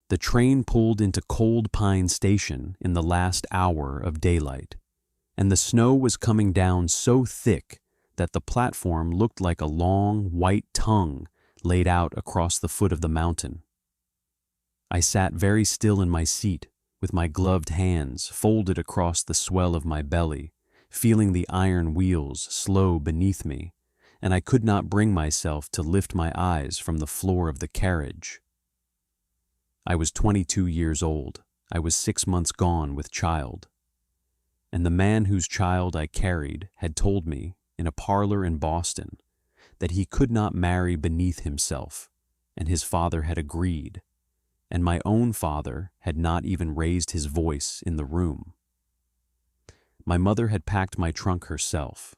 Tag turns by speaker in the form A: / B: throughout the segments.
A: The train pulled into Cold Pine Station in the last hour of daylight, and the snow was coming down so thick that the platform looked like a long, white tongue laid out across the foot of the mountain. I sat very still in my seat, with my gloved hands folded across the swell of my belly, feeling the iron wheels slow beneath me, and I could not bring myself to lift my eyes from the floor of the carriage. I was 22 years old. I was 6 months gone with child. And the man whose child I carried had told me, in a parlor in Boston, that he could not marry beneath himself, and his father had agreed, and my own father had not even raised his voice in the room. My mother had packed my trunk herself.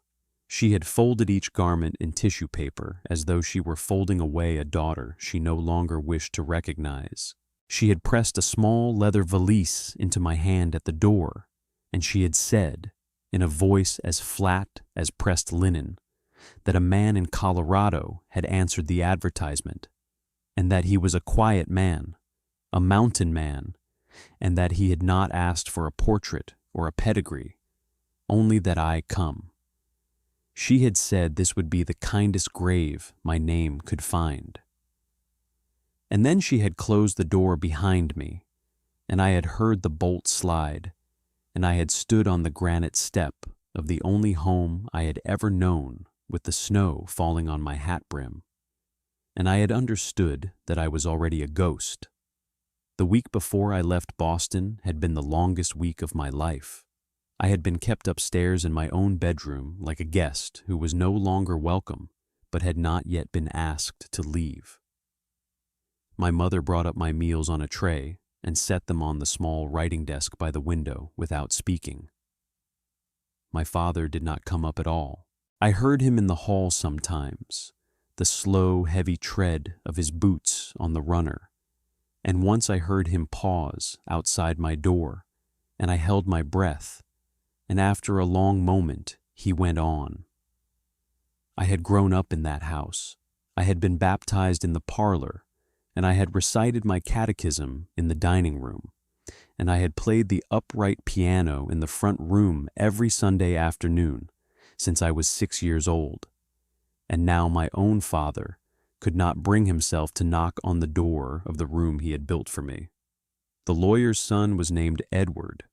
A: She had folded each garment in tissue paper as though she were folding away a daughter she no longer wished to recognize. She had pressed a small leather valise into my hand at the door, and she had said, in a voice as flat as pressed linen, that a man in Colorado had answered the advertisement, and that he was a quiet man, a mountain man, and that he had not asked for a portrait or a pedigree, only that I come. She had said this would be the kindest grave my name could find. And then she had closed the door behind me, and I had heard the bolt slide, and I had stood on the granite step of the only home I had ever known with the snow falling on my hat brim, and I had understood that I was already a ghost. The week before I left Boston had been the longest week of my life. I had been kept upstairs in my own bedroom like a guest who was no longer welcome, but had not yet been asked to leave. My mother brought up my meals on a tray and set them on the small writing desk by the window without speaking. My father did not come up at all. I heard him in the hall sometimes, the slow, heavy tread of his boots on the runner, and once I heard him pause outside my door, and I held my breath, and after a long moment he went on. I had grown up in that house. I had been baptized in the parlor, and I had recited my catechism in the dining room, and I had played the upright piano in the front room every Sunday afternoon since I was 6 years old, and now my own father could not bring himself to knock on the door of the room he had built for me. The lawyer's son was named Edward,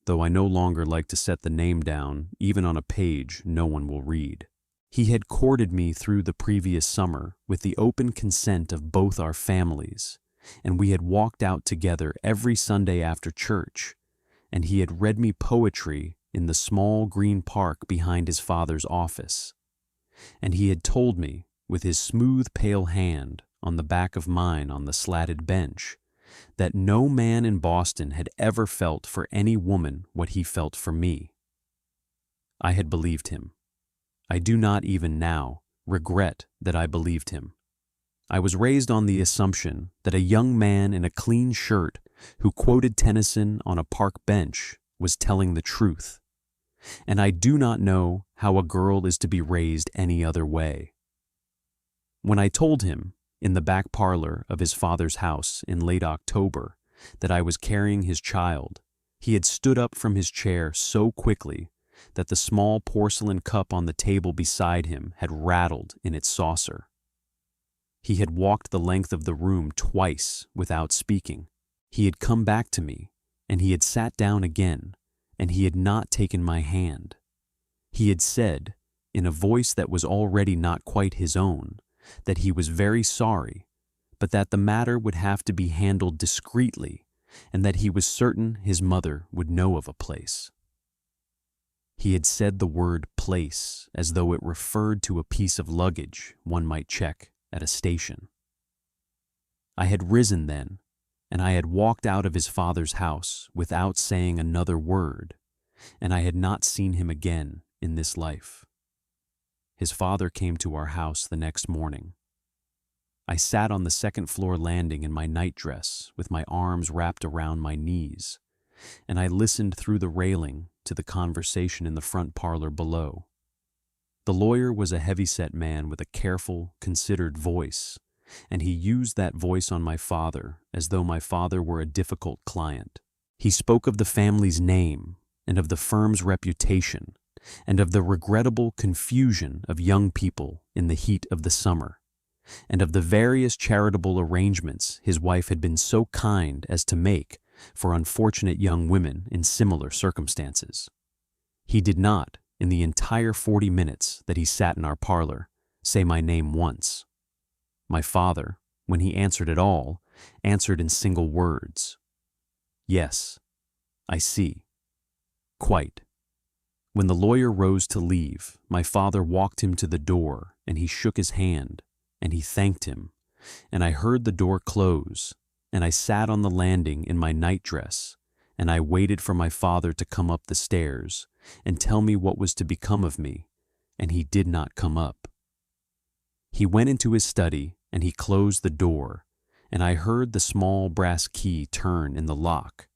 A: though I no longer like to set the name down even on a page no one will read. He had courted me through the previous summer with the open consent of both our families, and we had walked out together every Sunday after church, and he had read me poetry in the small green park behind his father's office, and he had told me, with his smooth pale hand on the back of mine on the slatted bench, that no man in Boston had ever felt for any woman what he felt for me. I had believed him. I do not even now regret that I believed him. I was raised on the assumption that a young man in a clean shirt who quoted Tennyson on a park bench was telling the truth, and I do not know how a girl is to be raised any other way. When I told him, in the back parlor of his father's house in late October, that I was carrying his child, he had stood up from his chair so quickly that the small porcelain cup on the table beside him had rattled in its saucer. He had walked the length of the room twice without speaking. He had come back to me, and he had sat down again, and he had not taken my hand. He had said, in a voice that was already not quite his own, that he was very sorry, but that the matter would have to be handled discreetly, and that he was certain his mother would know of a place. He had said the word place as though it referred to a piece of luggage one might check at a station. I had risen then, and I had walked out of his father's house without saying another word, and I had not seen him again in this life. His father came to our house the next morning. I sat on the second-floor landing in my nightdress with my arms wrapped around my knees, and I listened through the railing to the conversation in the front parlor below. The lawyer was a heavy-set man with a careful, considered voice, and he used that voice on my father as though my father were a difficult client. He spoke of the family's name and of the firm's reputation and of the regrettable confusion of young people in the heat of the summer, and of the various charitable arrangements his wife had been so kind as to make for unfortunate young women in similar circumstances. He did not, in the entire 40 minutes that he sat in our parlor, say my name once. My father, when he answered at all, answered in single words. Yes, I see. Quite. When the lawyer rose to leave, my father walked him to the door, and he shook his hand, and he thanked him, and I heard the door close, and I sat on the landing in my nightdress, and I waited for my father to come up the stairs and tell me what was to become of me, and he did not come up. He went into his study, and he closed the door, and I heard the small brass key turn in the lock,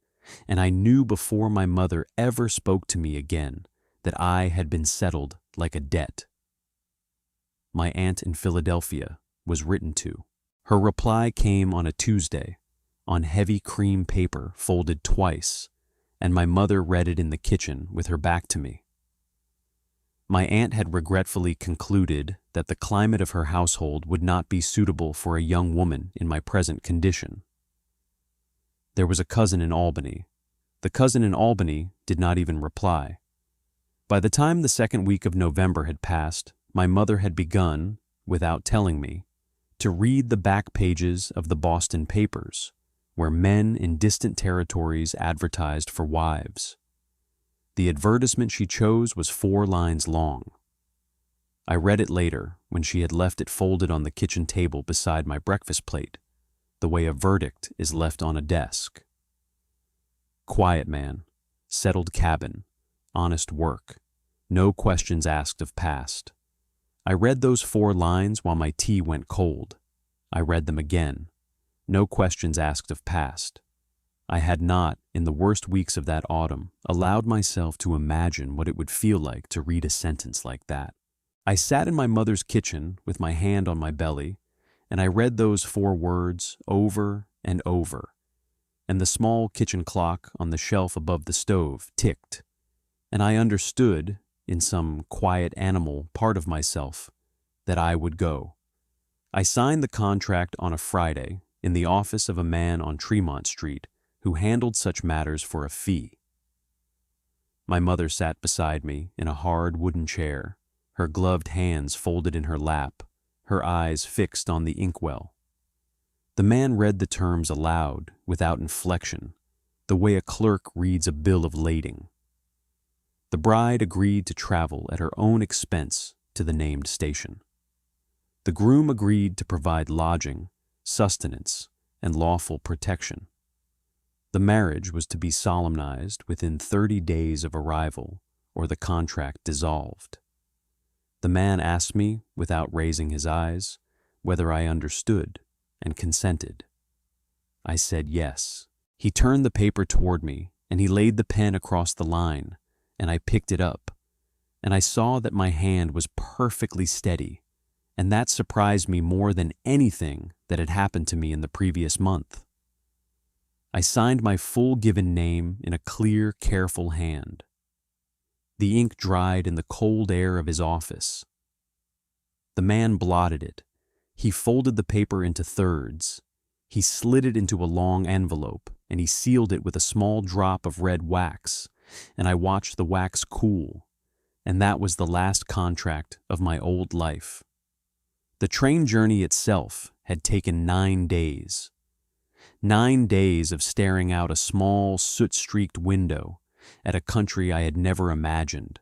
A: and I knew before my mother ever spoke to me again that I had been settled like a debt. My aunt in Philadelphia was written to. Her reply came on a Tuesday, on heavy cream paper folded twice, and my mother read it in the kitchen with her back to me. My aunt had regretfully concluded that the climate of her household would not be suitable for a young woman in my present condition. There was a cousin in Albany. The cousin in Albany did not even reply. By the time the second week of November had passed, my mother had begun, without telling me, to read the back pages of the Boston papers, where men in distant territories advertised for wives. The advertisement she chose was 4 lines long. I read it later, when she had left it folded on the kitchen table beside my breakfast plate, the way a verdict is left on a desk. Quiet man, settled cabin, honest work, no questions asked of past. I read those 4 lines while my tea went cold. I read them again. No questions asked of past. I had not, in the worst weeks of that autumn, allowed myself to imagine what it would feel like to read a sentence like that. I sat in my mother's kitchen with my hand on my belly, and I read those 4 words over and over, and the small kitchen clock on the shelf above the stove ticked, and I understood, in some quiet animal part of myself, that I would go. I signed the contract on a Friday in the office of a man on Tremont Street who handled such matters for a fee. My mother sat beside me in a hard wooden chair, her gloved hands folded in her lap, her eyes fixed on the inkwell. The man read the terms aloud, without inflection, the way a clerk reads a bill of lading. The bride agreed to travel at her own expense to the named station. The groom agreed to provide lodging, sustenance, and lawful protection. The marriage was to be solemnized within 30 days of arrival, or the contract dissolved. The man asked me, without raising his eyes, whether I understood and consented. I said yes. He turned the paper toward me, and he laid the pen across the line, and I picked it up, and I saw that my hand was perfectly steady, and that surprised me more than anything that had happened to me in the previous month. I signed my full given name in a clear, careful hand. The ink dried in the cold air of his office. The man blotted it. He folded the paper into thirds. He slid it into a long envelope, and he sealed it with a small drop of red wax, and I watched the wax cool, and that was the last contract of my old life. The train journey itself had taken 9 days. 9 days of staring out a small, soot-streaked window at a country I had never imagined,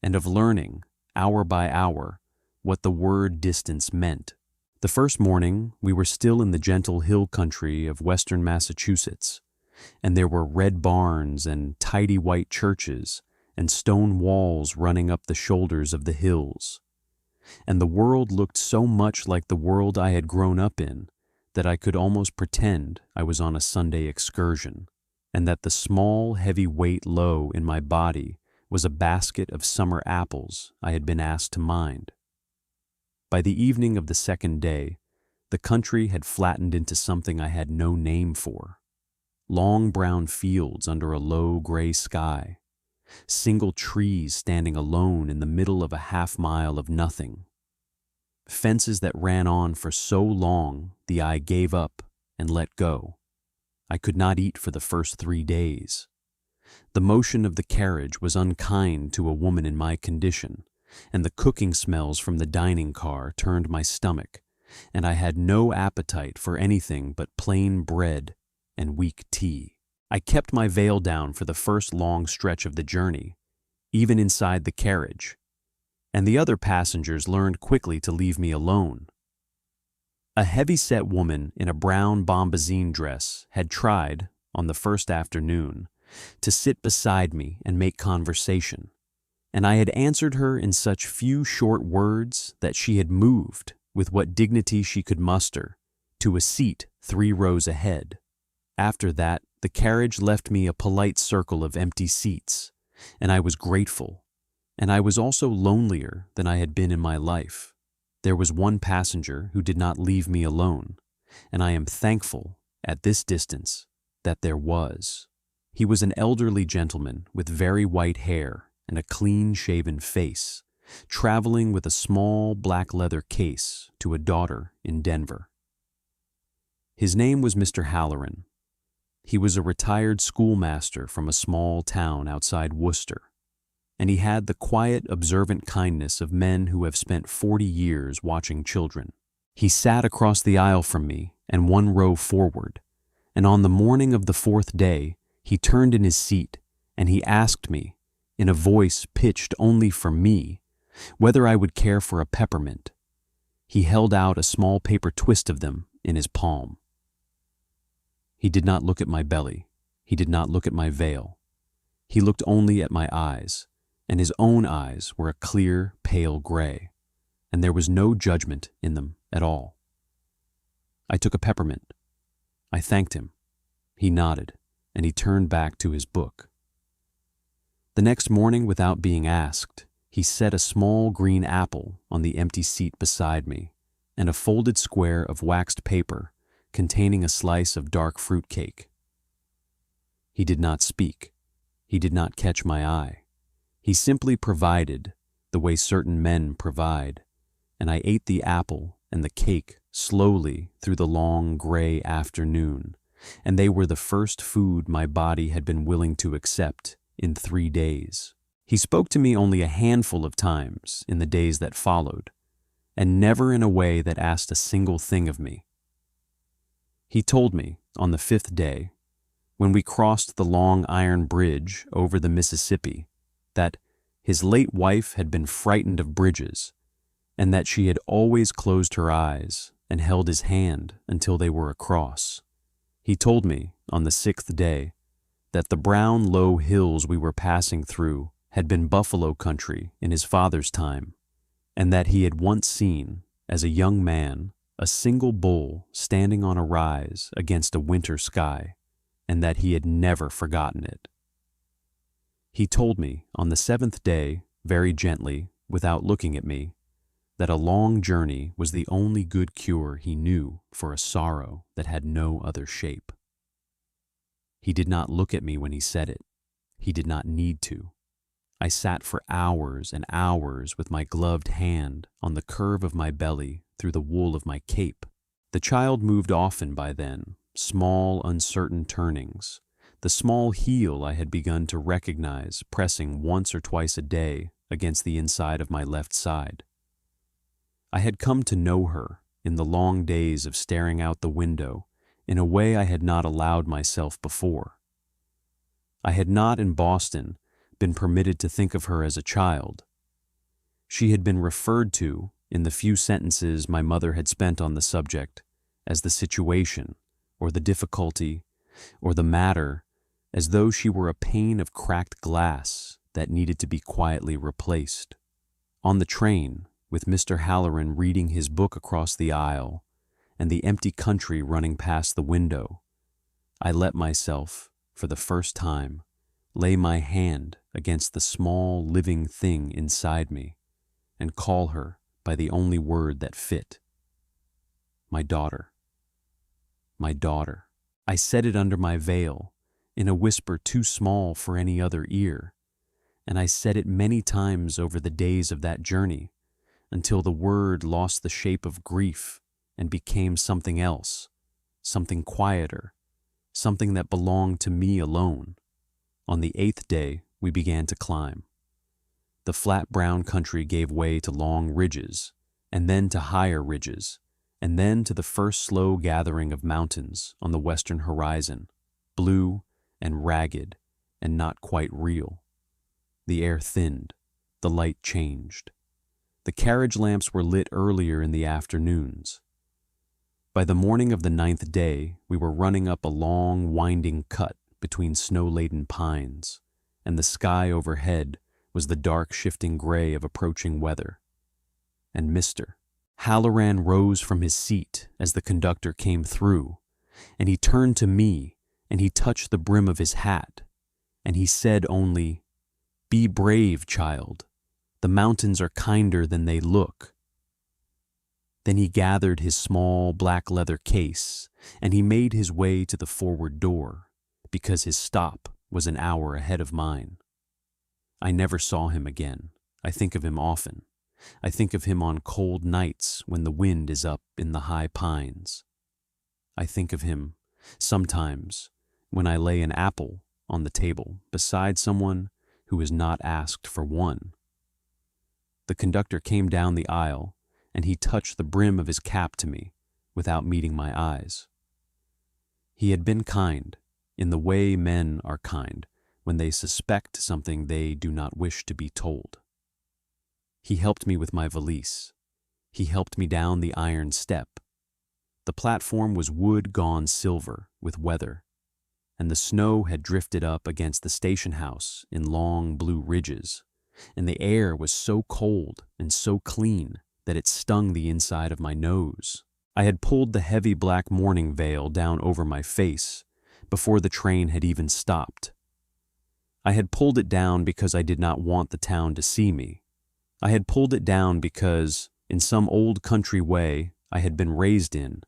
A: and of learning, hour by hour, what the word distance meant. The first morning, we were still in the gentle hill country of western Massachusetts, and there were red barns and tidy white churches and stone walls running up the shoulders of the hills. And the world looked so much like the world I had grown up in that I could almost pretend I was on a Sunday excursion, and that the small, heavy weight low in my body was a basket of summer apples I had been asked to mind. By the evening of the second day, The country had flattened into something I had no name for. Long brown fields under a low gray sky. Single trees standing alone in the middle of a half-mile of nothing. Fences that ran on for so long the eye gave up and let go. I could not eat for the first 3 days. The motion of the carriage was unkind to a woman in my condition, and the cooking smells from the dining car turned my stomach, and I had no appetite for anything but plain bread and weak tea. I kept my veil down for the first long stretch of the journey, even inside the carriage, and the other passengers learned quickly to leave me alone. A heavy-set woman in a brown bombazine dress had tried, on the first afternoon, to sit beside me and make conversation, and I had answered her in such few short words that she had moved, with what dignity she could muster, to a seat 3 rows ahead. After that, the carriage left me a polite circle of empty seats, and I was grateful, and I was also lonelier than I had been in my life. There was one passenger who did not leave me alone, and I am thankful, at this distance, that there was. He was an elderly gentleman with very white hair and a clean-shaven face, traveling with a small black leather case to a daughter in Denver. His name was Mr. Halloran. He was a retired schoolmaster from a small town outside Worcester, and he had the quiet, observant kindness of men who have spent 40 years watching children. He sat across the aisle from me and 1 row forward, and on the morning of the 4th day, he turned in his seat and he asked me, in a voice pitched only for me, whether I would care for a peppermint. He held out a small paper twist of them in his palm. He did not look at my belly. He did not look at my veil. He looked only at my eyes, and his own eyes were a clear, pale gray, and there was no judgment in them at all. I took a peppermint. I thanked him. He nodded, and he turned back to his book. The next morning, without being asked, he set a small green apple on the empty seat beside me, and a folded square of waxed paper containing a slice of dark fruit cake. He did not speak. He did not catch my eye. He simply provided the way certain men provide, and I ate the apple and the cake slowly through the long gray afternoon, and they were the first food my body had been willing to accept in 3 days. He spoke to me only a handful of times in the days that followed, and never in a way that asked a single thing of me. He told me, on the 5th day, when we crossed the long iron bridge over the Mississippi, that his late wife had been frightened of bridges, and that she had always closed her eyes and held his hand until they were across. He told me, on the 6th day, that the brown low hills we were passing through had been buffalo country in his father's time, and that he had once seen, as a young man, a single bull standing on a rise against a winter sky, and that he had never forgotten it. He told me, on the 7th day, very gently, without looking at me, that a long journey was the only good cure he knew for a sorrow that had no other shape. He did not look at me when he said it. He did not need to. I sat for hours and hours with my gloved hand on the curve of my belly through the wool of my cape. The child moved often by then, small, uncertain turnings, the small heel I had begun to recognize pressing once or twice a day against the inside of my left side. I had come to know her in the long days of staring out the window in a way I had not allowed myself before. I had not in Boston been permitted to think of her as a child. She had been referred to, in the few sentences my mother had spent on the subject, as the situation, or the difficulty, or the matter, as though she were a pane of cracked glass that needed to be quietly replaced. On the train, with Mr. Halloran reading his book across the aisle, and the empty country running past the window, I let myself, for the first time, lay my hand against the small living thing inside me and call her by the only word that fit. My daughter. My daughter. I said it under my veil, in a whisper too small for any other ear, and I said it many times over the days of that journey, until the word lost the shape of grief and became something else, something quieter, something that belonged to me alone. On the 8th day, we began to climb. The flat brown country gave way to long ridges, and then to higher ridges, and then to the first slow gathering of mountains on the western horizon, blue and ragged and not quite real. The air thinned, the light changed. The carriage lamps were lit earlier in the afternoons. By the morning of the 9th day, we were running up a long, winding cut between snow-laden pines, and the sky overhead was the dark, shifting gray of approaching weather. And Mr. Halloran rose from his seat as the conductor came through, and he turned to me, and he touched the brim of his hat, and he said only, "Be brave, child. The mountains are kinder than they look." Then he gathered his small black leather case, and he made his way to the forward door, because his stop was an hour ahead of mine. I never saw him again. I think of him often. I think of him on cold nights when the wind is up in the high pines. I think of him sometimes when I lay an apple on the table beside someone who is not asked for one. The conductor came down the aisle, and he touched the brim of his cap to me without meeting my eyes. He had been kind, in the way men are kind when they suspect something they do not wish to be told. He helped me with my valise. He helped me down the iron step. The platform was wood gone silver with weather, and the snow had drifted up against the station house in long blue ridges, and the air was so cold and so clean that it stung the inside of my nose. I had pulled the heavy black mourning veil down over my face before the train had even stopped. I had pulled it down because I did not want the town to see me. I had pulled it down because, in some old country way I had been raised in,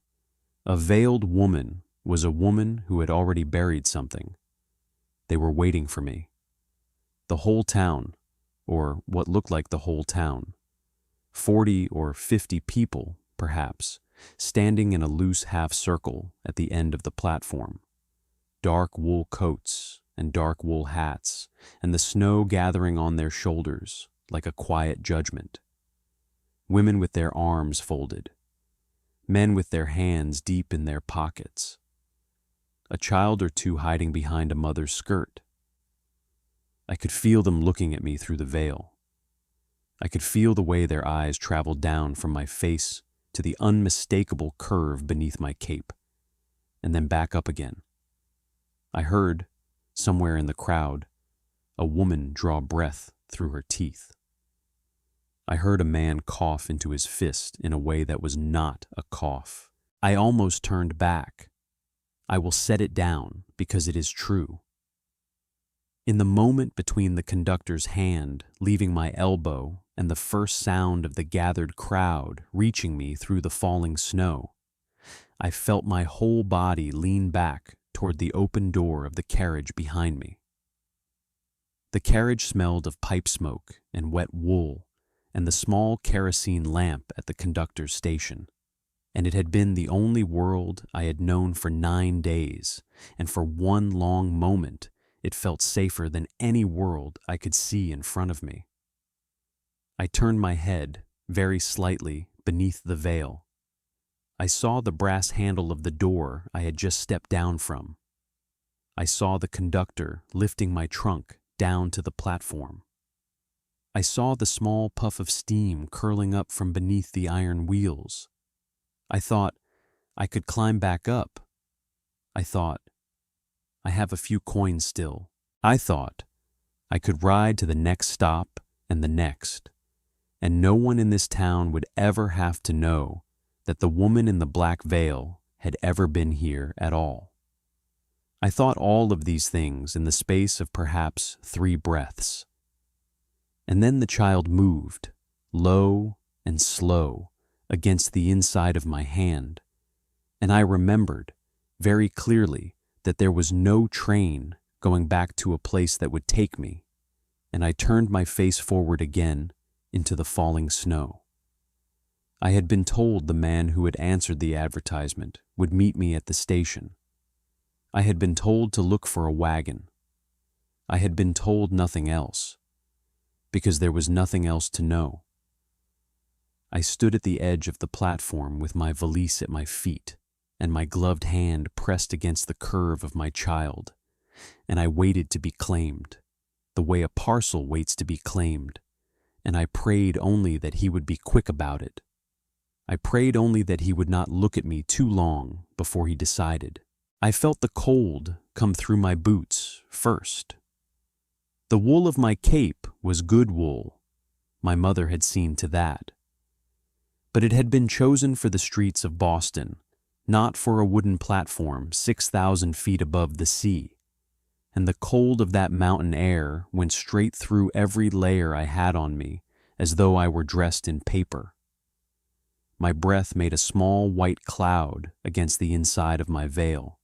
A: a veiled woman was a woman who had already buried something. They were waiting for me. The whole town, or what looked like the whole town, 40 or 50 people, perhaps, standing in a loose half-circle at the end of the platform. Dark wool coats and dark wool hats, and the snow gathering on their shoulders like a quiet judgment. Women with their arms folded. Men with their hands deep in their pockets. A child or two hiding behind a mother's skirt. I could feel them looking at me through the veil. I could feel the way their eyes traveled down from my face to the unmistakable curve beneath my cape, and then back up again. I heard, somewhere in the crowd, a woman draw breath through her teeth. I heard a man cough into his fist in a way that was not a cough. I almost turned back. I will set it down because it is true. In the moment between the conductor's hand leaving my elbow and the first sound of the gathered crowd reaching me through the falling snow, I felt my whole body lean back toward the open door of the carriage behind me. The carriage smelled of pipe smoke and wet wool and the small kerosene lamp at the conductor's station, and it had been the only world I had known for 9 days, and for one long moment it felt safer than any world I could see in front of me. I turned my head, very slightly, beneath the veil. I saw the brass handle of the door I had just stepped down from. I saw the conductor lifting my trunk down to the platform. I saw the small puff of steam curling up from beneath the iron wheels. I thought I could climb back up. I thought, I have a few coins still. I thought I could ride to the next stop and the next, and no one in this town would ever have to know that the woman in the black veil had ever been here at all. I thought all of these things in the space of perhaps 3 breaths. And then the child moved, low and slow, against the inside of my hand, and I remembered very clearly that there was no train going back to a place that would take me, and I turned my face forward again into the falling snow. I had been told the man who had answered the advertisement would meet me at the station. I had been told to look for a wagon. I had been told nothing else, because there was nothing else to know. I stood at the edge of the platform with my valise at my feet and my gloved hand pressed against the curve of my child, and I waited to be claimed, the way a parcel waits to be claimed, and I prayed only that he would be quick about it. I prayed only that he would not look at me too long before he decided. I felt the cold come through my boots first. The wool of my cape was good wool. My mother had seen to that. But it had been chosen for the streets of Boston, not for a wooden platform 6,000 feet above the sea. And the cold of that mountain air went straight through every layer I had on me, as though I were dressed in paper. My breath made a small white cloud against the inside of my veil.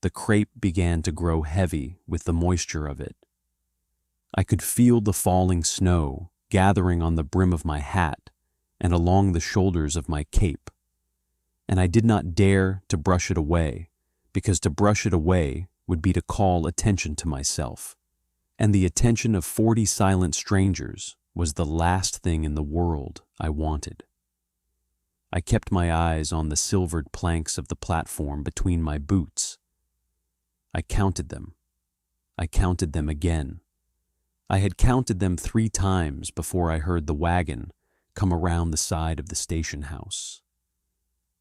A: The crepe began to grow heavy with the moisture of it. I could feel the falling snow gathering on the brim of my hat and along the shoulders of my cape, and I did not dare to brush it away, because to brush it away would be to call attention to myself, and the attention of 40 silent strangers was the last thing in the world I wanted. I kept my eyes on the silvered planks of the platform between my boots. I counted them. I counted them again. I had counted them 3 times before I heard the wagon come around the side of the station house.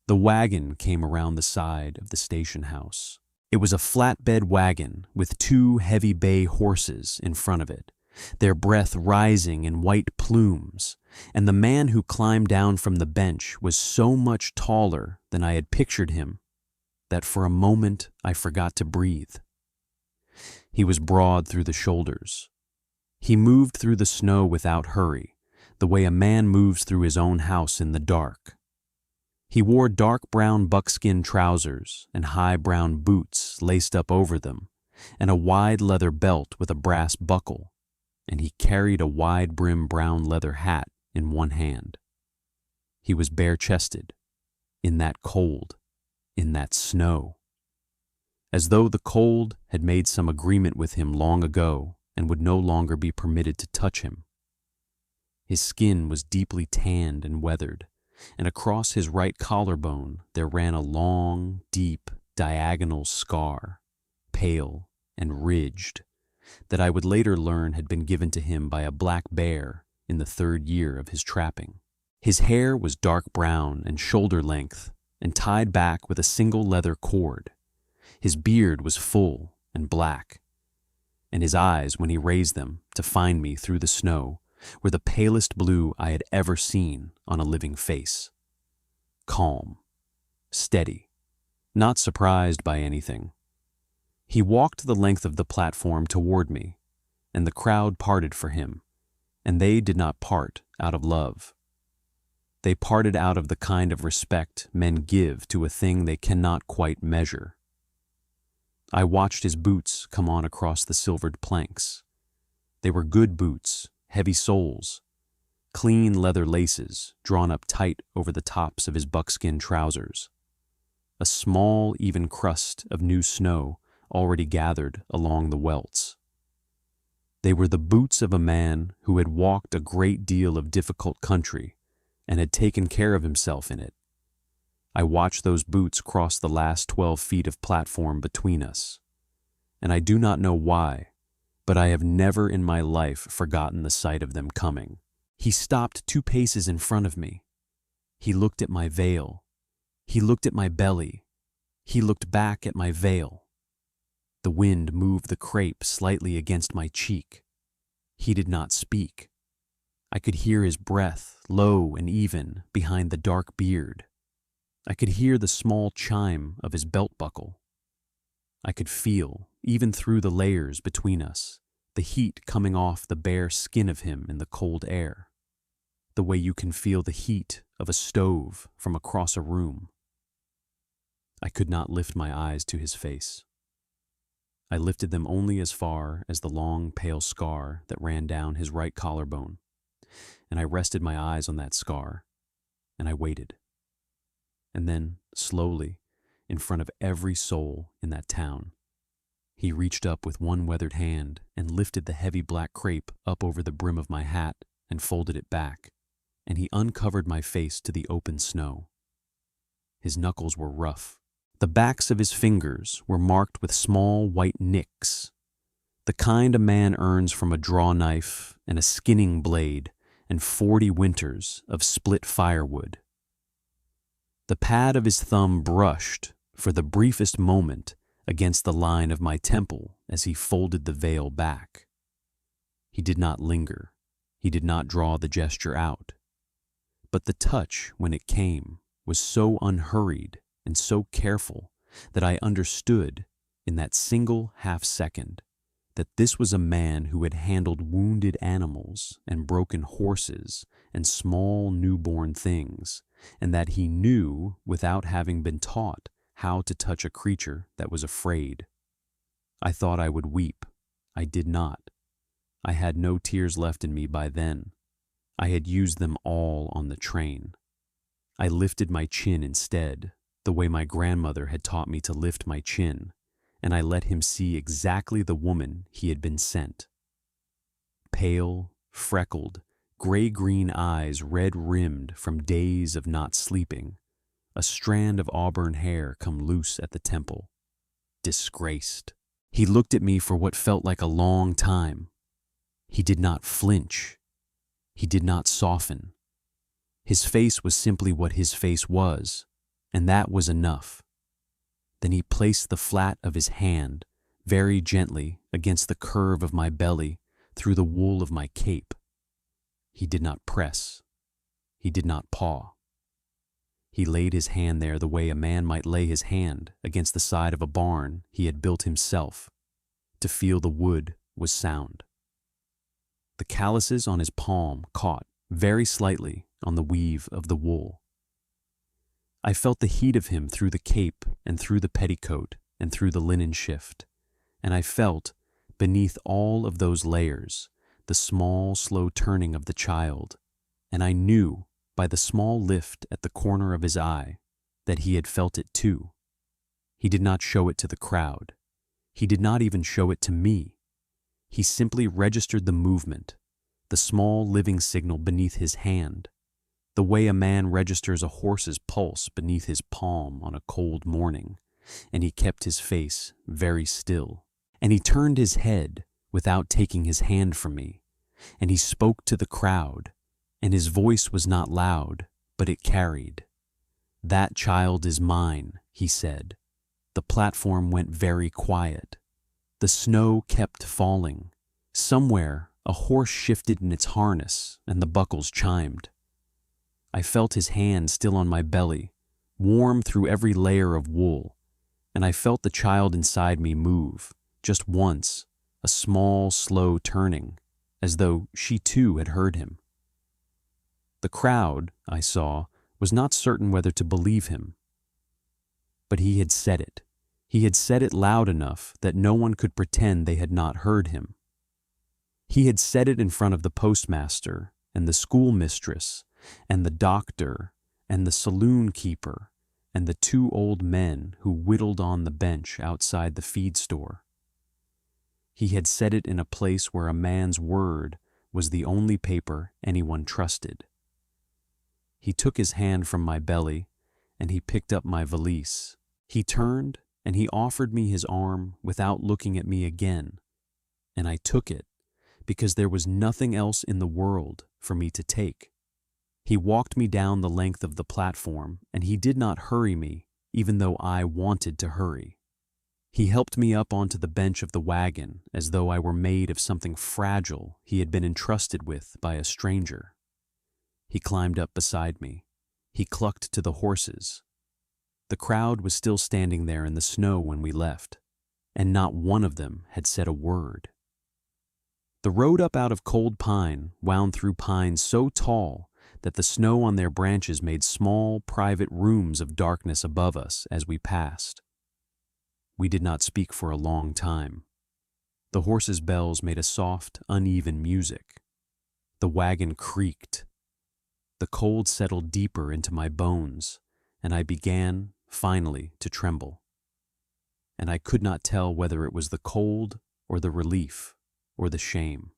A: The wagon came around the side of the station house. It was a flatbed wagon with 2 heavy bay horses in front of it, their breath rising in white plumes, and the man who climbed down from the bench was so much taller than I had pictured him that for a moment I forgot to breathe. He was broad through the shoulders. He moved through the snow without hurry, the way a man moves through his own house in the dark. He wore dark brown buckskin trousers and high brown boots laced up over them, and a wide leather belt with a brass buckle, and he carried a wide-brimmed brown leather hat in one hand. He was bare-chested, in that cold, in that snow, as though the cold had made some agreement with him long ago and would no longer be permitted to touch him. His skin was deeply tanned and weathered, and across his right collarbone there ran a long, deep, diagonal scar, pale and ridged, that I would later learn had been given to him by a black bear in the 3rd year of his trapping. His hair was dark brown and shoulder length and tied back with a single leather cord. His beard was full and black, and his eyes, when he raised them to find me through the snow, were the palest blue I had ever seen on a living face. Calm, steady, not surprised by anything. He walked the length of the platform toward me, and the crowd parted for him, and they did not part out of love. They parted out of the kind of respect men give to a thing they cannot quite measure. I watched his boots come on across the silvered planks. They were good boots, heavy soles, clean leather laces drawn up tight over the tops of his buckskin trousers, a small, even crust of new snow already gathered along the welts. They were the boots of a man who had walked a great deal of difficult country and had taken care of himself in it. I watched those boots cross the last 12 feet of platform between us, and I do not know why, but I have never in my life forgotten the sight of them coming. He stopped 2 paces in front of me. He looked at my veil. He looked at my belly. He looked back at my veil. The wind moved the crepe slightly against my cheek. He did not speak. I could hear his breath, low and even, behind the dark beard. I could hear the small chime of his belt buckle. I could feel, even through the layers between us, the heat coming off the bare skin of him in the cold air, the way you can feel the heat of a stove from across a room. I could not lift my eyes to his face. I lifted them only as far as the long, pale scar that ran down his right collarbone, and I rested my eyes on that scar, and I waited. And then, slowly, in front of every soul in that town, he reached up with one weathered hand and lifted the heavy black crepe up over the brim of my hat and folded it back, and he uncovered my face to the open snow. His knuckles were rough. The backs of his fingers were marked with small white nicks, the kind a man earns from a draw knife and a skinning blade and 40 winters of split firewood. The pad of his thumb brushed, for the briefest moment, against the line of my temple as he folded the veil back. He did not linger. He did not draw the gesture out. But the touch, when it came, was so unhurried and so careful that I understood, in that single half-second, that this was a man who had handled wounded animals and broken horses and small newborn things, and that he knew, without having been taught, how to touch a creature that was afraid. I thought I would weep. I did not. I had no tears left in me by then. I had used them all on the train. I lifted my chin instead, the way my grandmother had taught me to lift my chin, and I let him see exactly the woman he had been sent. Pale, freckled, gray-green eyes red-rimmed from days of not sleeping, a strand of auburn hair come loose at the temple. Disgraced. He looked at me for what felt like a long time. He did not flinch. He did not soften. His face was simply what his face was, and that was enough. Then he placed the flat of his hand very gently against the curve of my belly through the wool of my cape. He did not press. He did not paw. He laid his hand there the way a man might lay his hand against the side of a barn he had built himself, to feel the wood was sound. The calluses on his palm caught very slightly on the weave of the wool. I felt the heat of him through the cape and through the petticoat and through the linen shift, and I felt, beneath all of those layers, the small, slow turning of the child, and I knew, by the small lift at the corner of his eye, that he had felt it too. He did not show it to the crowd. He did not even show it to me. He simply registered the movement, the small living signal beneath his hand, the way a man registers a horse's pulse beneath his palm on a cold morning, and he kept his face very still. And he turned his head without taking his hand from me, and he spoke to the crowd, and his voice was not loud, but it carried. "That child is mine," he said. The platform went very quiet. The snow kept falling. Somewhere, a horse shifted in its harness, and the buckles chimed. I felt his hand still on my belly, warm through every layer of wool, and I felt the child inside me move, just once, a small, slow turning, as though she too had heard him. The crowd, I saw, was not certain whether to believe him. But he had said it. He had said it loud enough that no one could pretend they had not heard him. He had said it in front of the postmaster and the schoolmistress and the doctor and the saloon keeper and the 2 old men who whittled on the bench outside the feed store. He had said it in a place where a man's word was the only paper anyone trusted. He took his hand from my belly, and he picked up my valise. He turned, and he offered me his arm without looking at me again, and I took it, because there was nothing else in the world for me to take. He walked me down the length of the platform, and he did not hurry me, even though I wanted to hurry. He helped me up onto the bench of the wagon as though I were made of something fragile he had been entrusted with by a stranger. He climbed up beside me. He clucked to the horses. The crowd was still standing there in the snow when we left, and not one of them had said a word. The road up out of Cold Pine wound through pines so tall that the snow on their branches made small, private rooms of darkness above us as we passed. We did not speak for a long time. The horses' bells made a soft, uneven music. The wagon creaked. The cold settled deeper into my bones, and I began, finally, to tremble. And I could not tell whether it was the cold or the relief or the shame.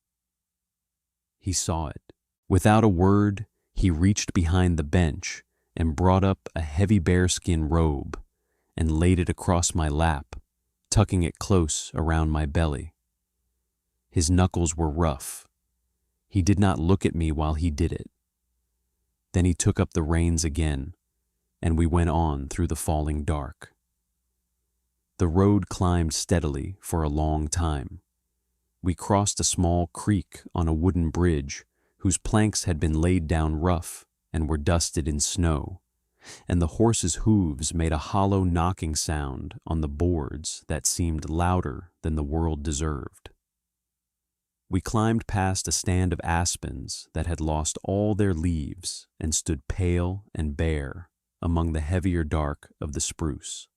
A: He saw it. Without a word, he reached behind the bench and brought up a heavy bearskin robe and laid it across my lap, tucking it close around my belly. His knuckles were rough. He did not look at me while he did it. Then he took up the reins again, and we went on through the falling dark. The road climbed steadily for a long time. We crossed a small creek on a wooden bridge whose planks had been laid down rough and were dusted in snow, and the horses' hooves made a hollow knocking sound on the boards that seemed louder than the world deserved. We climbed past a stand of aspens that had lost all their leaves and stood pale and bare among the heavier dark of the spruce,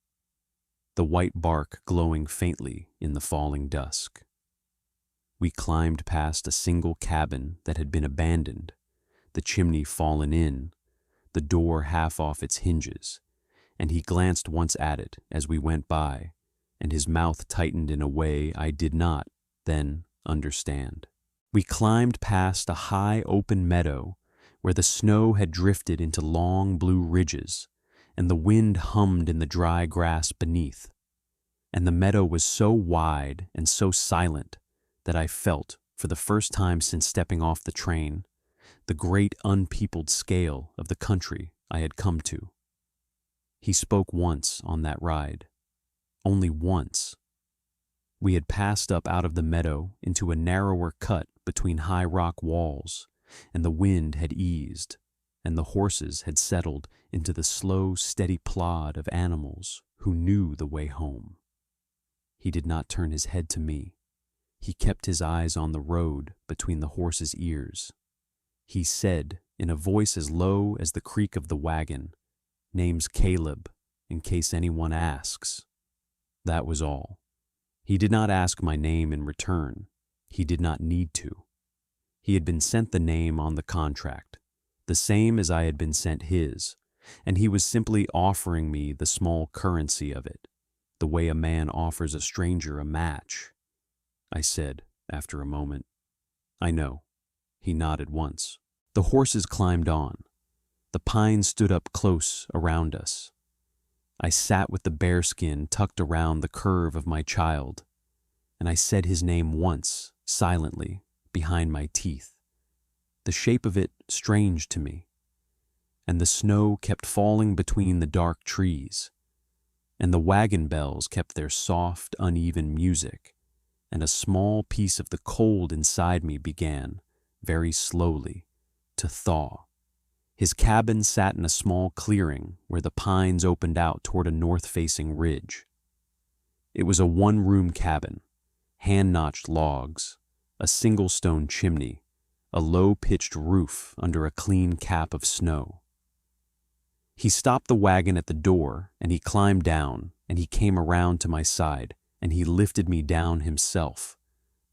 A: the white bark glowing faintly in the falling dusk. We climbed past a single cabin that had been abandoned, the chimney fallen in, the door half off its hinges, and he glanced once at it as we went by, and his mouth tightened in a way I did not, then, understand. We climbed past a high open meadow where the snow had drifted into long blue ridges, and the wind hummed in the dry grass beneath, and the meadow was so wide and so silent that I felt, for the first time since stepping off the train, the great unpeopled scale of the country I had come to. He spoke once on that ride, only once. We had passed up out of the meadow into a narrower cut between high rock walls, and the wind had eased, and the horses had settled into the slow, steady plod of animals who knew the way home. He did not turn his head to me. He kept his eyes on the road between the horses' ears. He said, in a voice as low as the creak of the wagon, "Name's Caleb, in case anyone asks." That was all. He did not ask my name in return. He did not need to. He had been sent the name on the contract, the same as I had been sent his, and he was simply offering me the small currency of it, the way a man offers a stranger a match. I said, after a moment, "I know." He nodded once. The horses climbed on. The pines stood up close around us. I sat with the bearskin tucked around the curve of my child, and I said his name once, silently, behind my teeth, the shape of it strange to me, and the snow kept falling between the dark trees, and the wagon bells kept their soft, uneven music, and a small piece of the cold inside me began, very slowly, to thaw. His cabin sat in a small clearing where the pines opened out toward a north-facing ridge. It was a one-room cabin, hand-notched logs, a single stone chimney, a low-pitched roof under a clean cap of snow. He stopped the wagon at the door, and he climbed down, and he came around to my side, and he lifted me down himself,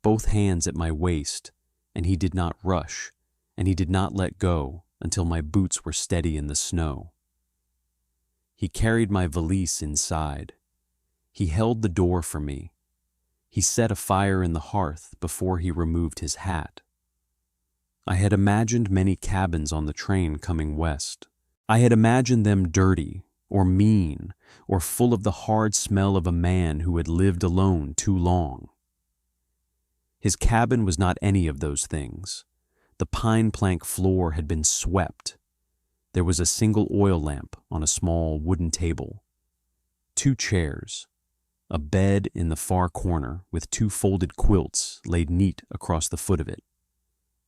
A: both hands at my waist, and he did not rush, and he did not let go until my boots were steady in the snow. He carried my valise inside. He held the door for me. He set a fire in the hearth before he removed his hat. I had imagined many cabins on the train coming west. I had imagined them dirty, or mean, or full of the hard smell of a man who had lived alone too long. His cabin was not any of those things. The pine plank floor had been swept. There was a single oil lamp on a small wooden table, 2 chairs, a bed in the far corner with 2 folded quilts laid neat across the foot of it,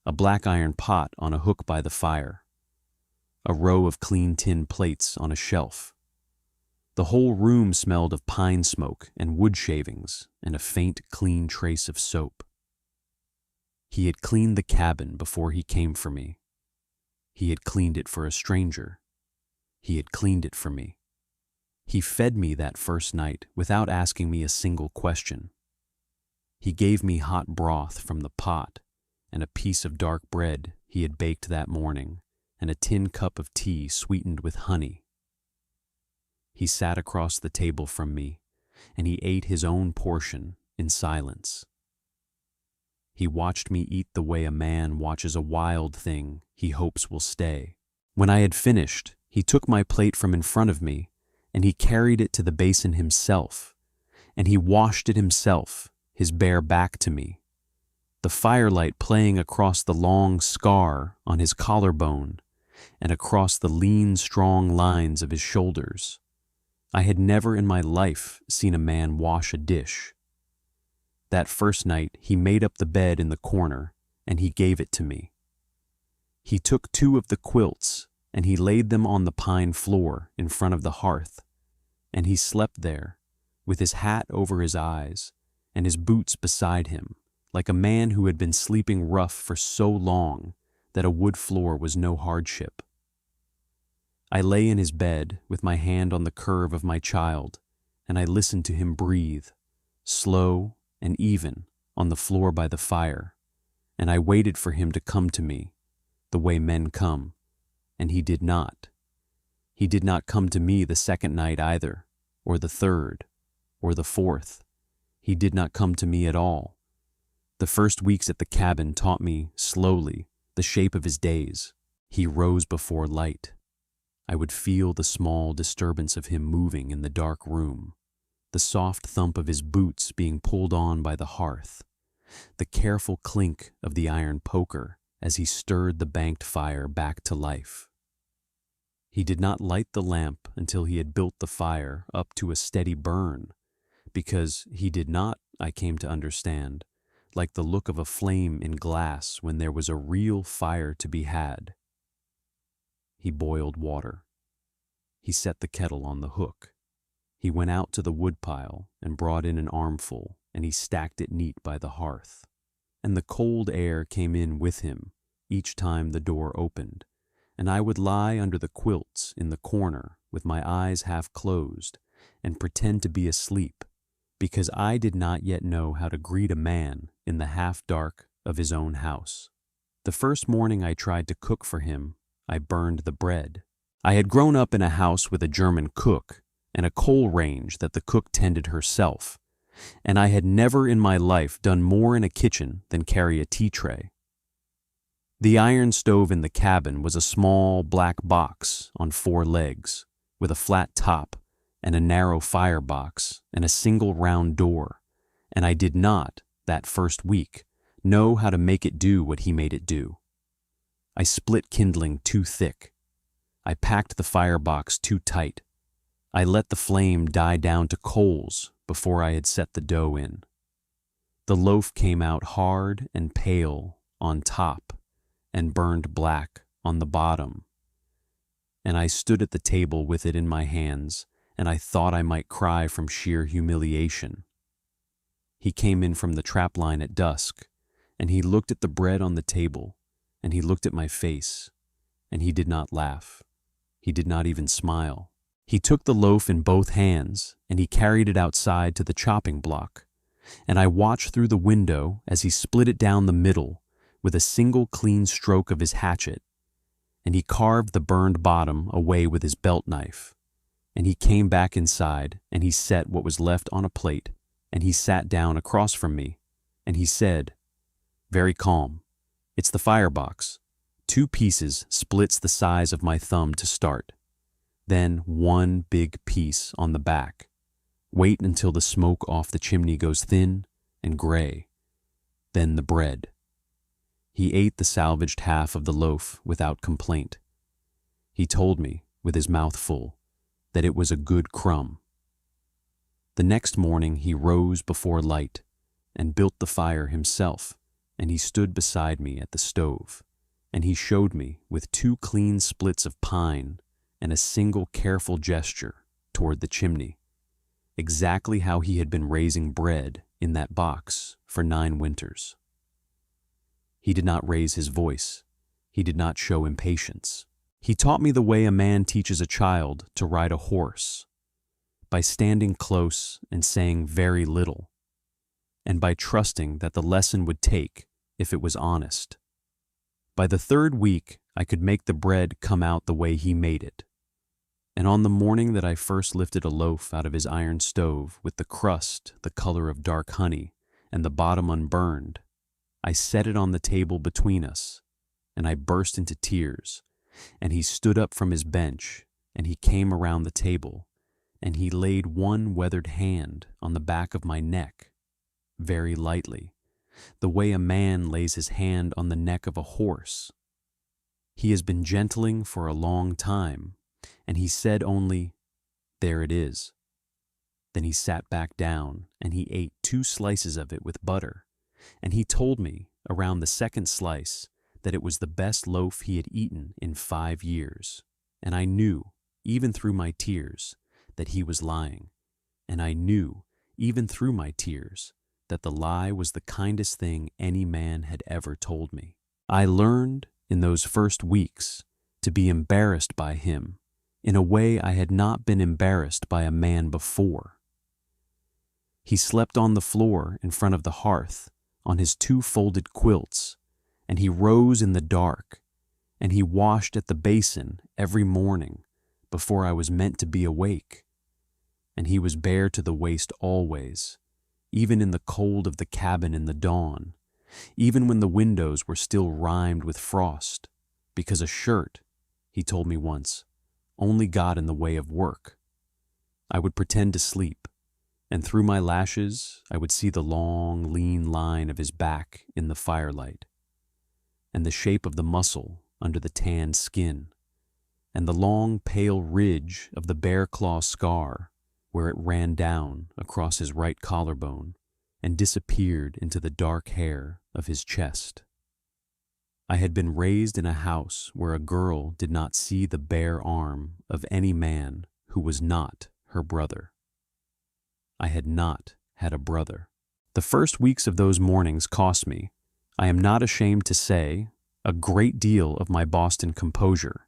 A: a black iron pot on a hook by the fire, a row of clean tin plates on a shelf. The whole room smelled of pine smoke and wood shavings and a faint, clean trace of soap. He had cleaned the cabin before he came for me. He had cleaned it for a stranger. He had cleaned it for me. He fed me that first night without asking me a single question. He gave me hot broth from the pot and a piece of dark bread he had baked that morning and a tin cup of tea sweetened with honey. He sat across the table from me and he ate his own portion in silence. He watched me eat the way a man watches a wild thing he hopes will stay. When I had finished, he took my plate from in front of me and he carried it to the basin himself, and he washed it himself, his bare back to me, the firelight playing across the long scar on his collarbone and across the lean, strong lines of his shoulders. I had never in my life seen a man wash a dish. That first night he made up the bed in the corner and he gave it to me. He took 2 of the quilts and he laid them on the pine floor in front of the hearth, and he slept there with his hat over his eyes and his boots beside him, like a man who had been sleeping rough for so long that a wood floor was no hardship. I lay in his bed with my hand on the curve of my child, and I listened to him breathe, slow and even, on the floor by the fire, and I waited for him to come to me, the way men come, and he did not. He did not come to me the second night either, or the third, or the fourth. He did not come to me at all. The first weeks at the cabin taught me, slowly, the shape of his days. He rose before light. I would feel the small disturbance of him moving in the dark room, the soft thump of his boots being pulled on by the hearth, the careful clink of the iron poker as he stirred the banked fire back to life. He did not light the lamp until he had built the fire up to a steady burn, because he did not, I came to understand, like the look of a flame in glass when there was a real fire to be had. He boiled water. He set the kettle on the hook. He went out to the woodpile and brought in an armful, and he stacked it neat by the hearth. And the cold air came in with him each time the door opened, and I would lie under the quilts in the corner with my eyes half closed and pretend to be asleep, because I did not yet know how to greet a man in the half-dark of his own house. The first morning I tried to cook for him, I burned the bread. I had grown up in a house with a German cook and a coal range that the cook tended herself, and I had never in my life done more in a kitchen than carry a tea tray. The iron stove in the cabin was a small black box on 4 legs, with a flat top and a narrow firebox and a single round door, and I did not, that first week, know how to make it do what he made it do. I split kindling too thick. I packed the firebox too tight. I let the flame die down to coals before I had set the dough in. The loaf came out hard and pale on top and burned black on the bottom, and I stood at the table with it in my hands, and I thought I might cry from sheer humiliation. He came in from the trapline at dusk, and he looked at the bread on the table, and he looked at my face, and he did not laugh. He did not even smile. He took the loaf in both hands, and he carried it outside to the chopping block, and I watched through the window as he split it down the middle with a single clean stroke of his hatchet, and he carved the burned bottom away with his belt knife, and he came back inside, and he set what was left on a plate, and he sat down across from me, and he said, very calm, "It's the firebox. 2 pieces splits the size of my thumb to start. Then 1 big piece on the back. Wait until the smoke off the chimney goes thin and gray. Then the bread." He ate the salvaged half of the loaf without complaint. He told me, with his mouth full, that it was a good crumb. The next morning he rose before light and built the fire himself, and he stood beside me at the stove, and he showed me with 2 clean splits of pine and a single careful gesture toward the chimney, exactly how he had been raising bread in that box for 9 winters. He did not raise his voice. he did not show impatience. He taught me the way a man teaches a child to ride a horse, by standing close and saying very little, and by trusting that the lesson would take if it was honest. By the third week, I could make the bread come out the way he made it. And on the morning that I first lifted a loaf out of his iron stove with the crust the color of dark honey and the bottom unburned, I set it on the table between us, and I burst into tears, and he stood up from his bench, and he came around the table, and he laid one weathered hand on the back of my neck, very lightly, the way a man lays his hand on the neck of a horse. He has been gentling for a long time, and he said only, "There it is." Then he sat back down, and he ate 2 slices of it with butter, and he told me, around the second slice, that it was the best loaf he had eaten in 5 years. And I knew, even through my tears, that he was lying. And I knew, even through my tears, that the lie was the kindest thing any man had ever told me. I learned, in those first weeks, to be embarrassed by him in a way I had not been embarrassed by a man before. He slept on the floor in front of the hearth, on his 2 folded quilts, and he rose in the dark, and he washed at the basin every morning before I was meant to be awake, and he was bare to the waist always, even in the cold of the cabin in the dawn, even when the windows were still rimed with frost, because a shirt, he told me once, only got in the way of work. I would pretend to sleep, and through my lashes I would see the long, lean line of his back in the firelight, and the shape of the muscle under the tanned skin, and the long, pale ridge of the bear claw scar where it ran down across his right collarbone and disappeared into the dark hair of his chest. I had been raised in a house where a girl did not see the bare arm of any man who was not her brother. I had not had a brother. The first weeks of those mornings cost me, I am not ashamed to say, a great deal of my Boston composure,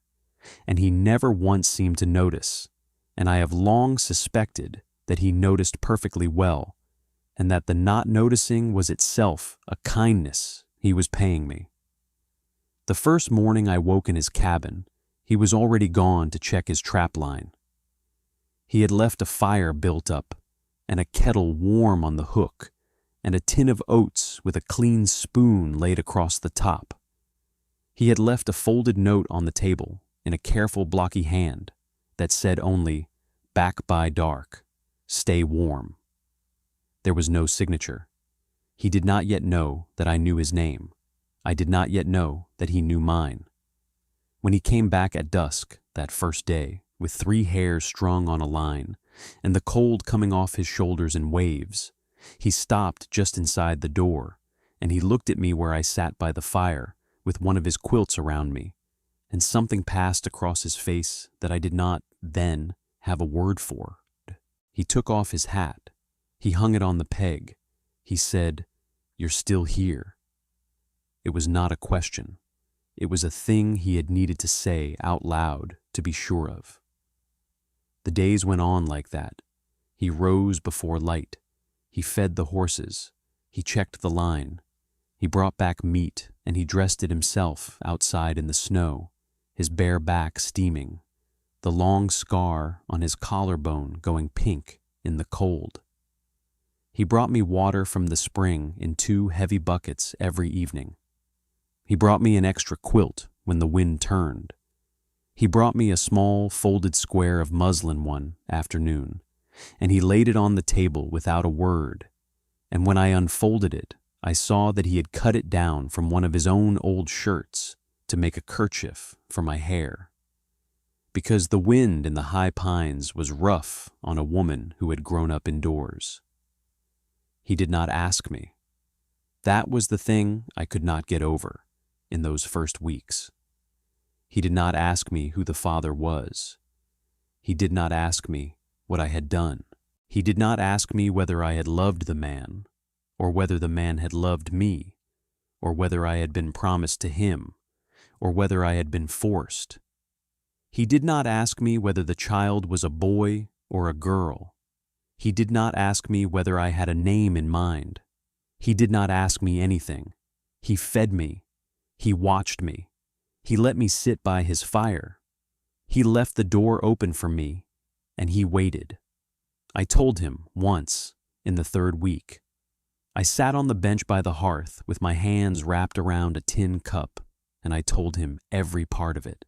A: and he never once seemed to notice, and I have long suspected that he noticed perfectly well, and that the not noticing was itself a kindness he was paying me. The first morning I woke in his cabin, he was already gone to check his trap line. He had left a fire built up, and a kettle warm on the hook, and a tin of oats with a clean spoon laid across the top. He had left a folded note on the table in a careful blocky hand that said only, "Back by dark, stay warm." There was no signature. He did not yet know that I knew his name. I did not yet know that he knew mine. When he came back at dusk that first day, with 3 hairs strung on a line, and the cold coming off his shoulders in waves, he stopped just inside the door, and he looked at me where I sat by the fire, with one of his quilts around me, and something passed across his face that I did not, then, have a word for. He took off his hat. He hung it on the peg. He said, "You're still here." It was not a question. It was a thing he had needed to say out loud to be sure of. The days went on like that. He rose before light. He fed the horses. He checked the line. He brought back meat, and he dressed it himself outside in the snow, his bare back steaming, the long scar on his collarbone going pink in the cold. He brought me water from the spring in 2 heavy buckets every evening. He brought me an extra quilt when the wind turned. He brought me a small folded square of muslin one afternoon, and he laid it on the table without a word, and when I unfolded it, I saw that he had cut it down from one of his own old shirts to make a kerchief for my hair, because the wind in the high pines was rough on a woman who had grown up indoors. He did not ask me. That was the thing I could not get over in those first weeks. He did not ask me who the father was. He did not ask me what I had done. He did not ask me whether I had loved the man, or whether the man had loved me, or whether I had been promised to him, or whether I had been forced. He did not ask me whether the child was a boy or a girl. He did not ask me whether I had a name in mind. He did not ask me anything. He fed me. He watched me. He let me sit by his fire. He left the door open for me, and he waited. I told him once, in the 3rd week. I sat on the bench by the hearth with my hands wrapped around a tin cup, and I told him every part of it.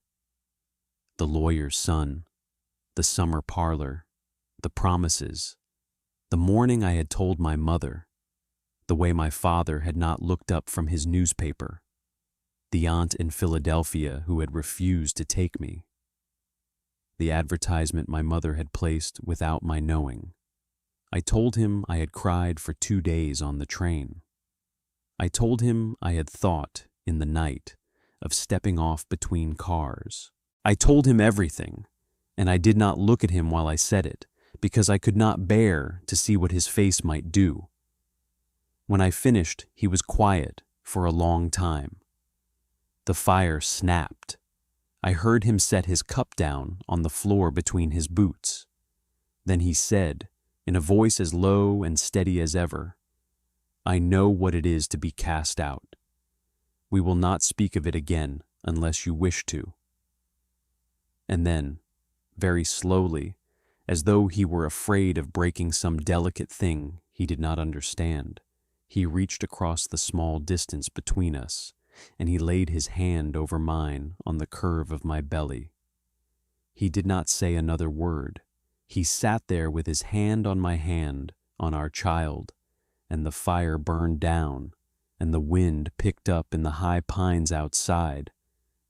A: The lawyer's son, the summer parlor, the promises, the morning I had told my mother, the way my father had not looked up from his newspaper, the aunt in Philadelphia who had refused to take me, the advertisement my mother had placed without my knowing. I told him I had cried for 2 days on the train. I told him I had thought, in the night, of stepping off between cars. I told him everything, and I did not look at him while I said it, because I could not bear to see what his face might do. When I finished, he was quiet for a long time. The fire snapped. I heard him set his cup down on the floor between his boots. Then he said, in a voice as low and steady as ever, "I know what it is to be cast out. We will not speak of it again unless you wish to." And then, very slowly, as though he were afraid of breaking some delicate thing he did not understand, he reached across the small distance between us, and he laid his hand over mine on the curve of my belly. He did not say another word. He sat there with his hand, on our child, and the fire burned down, and the wind picked up in the high pines outside,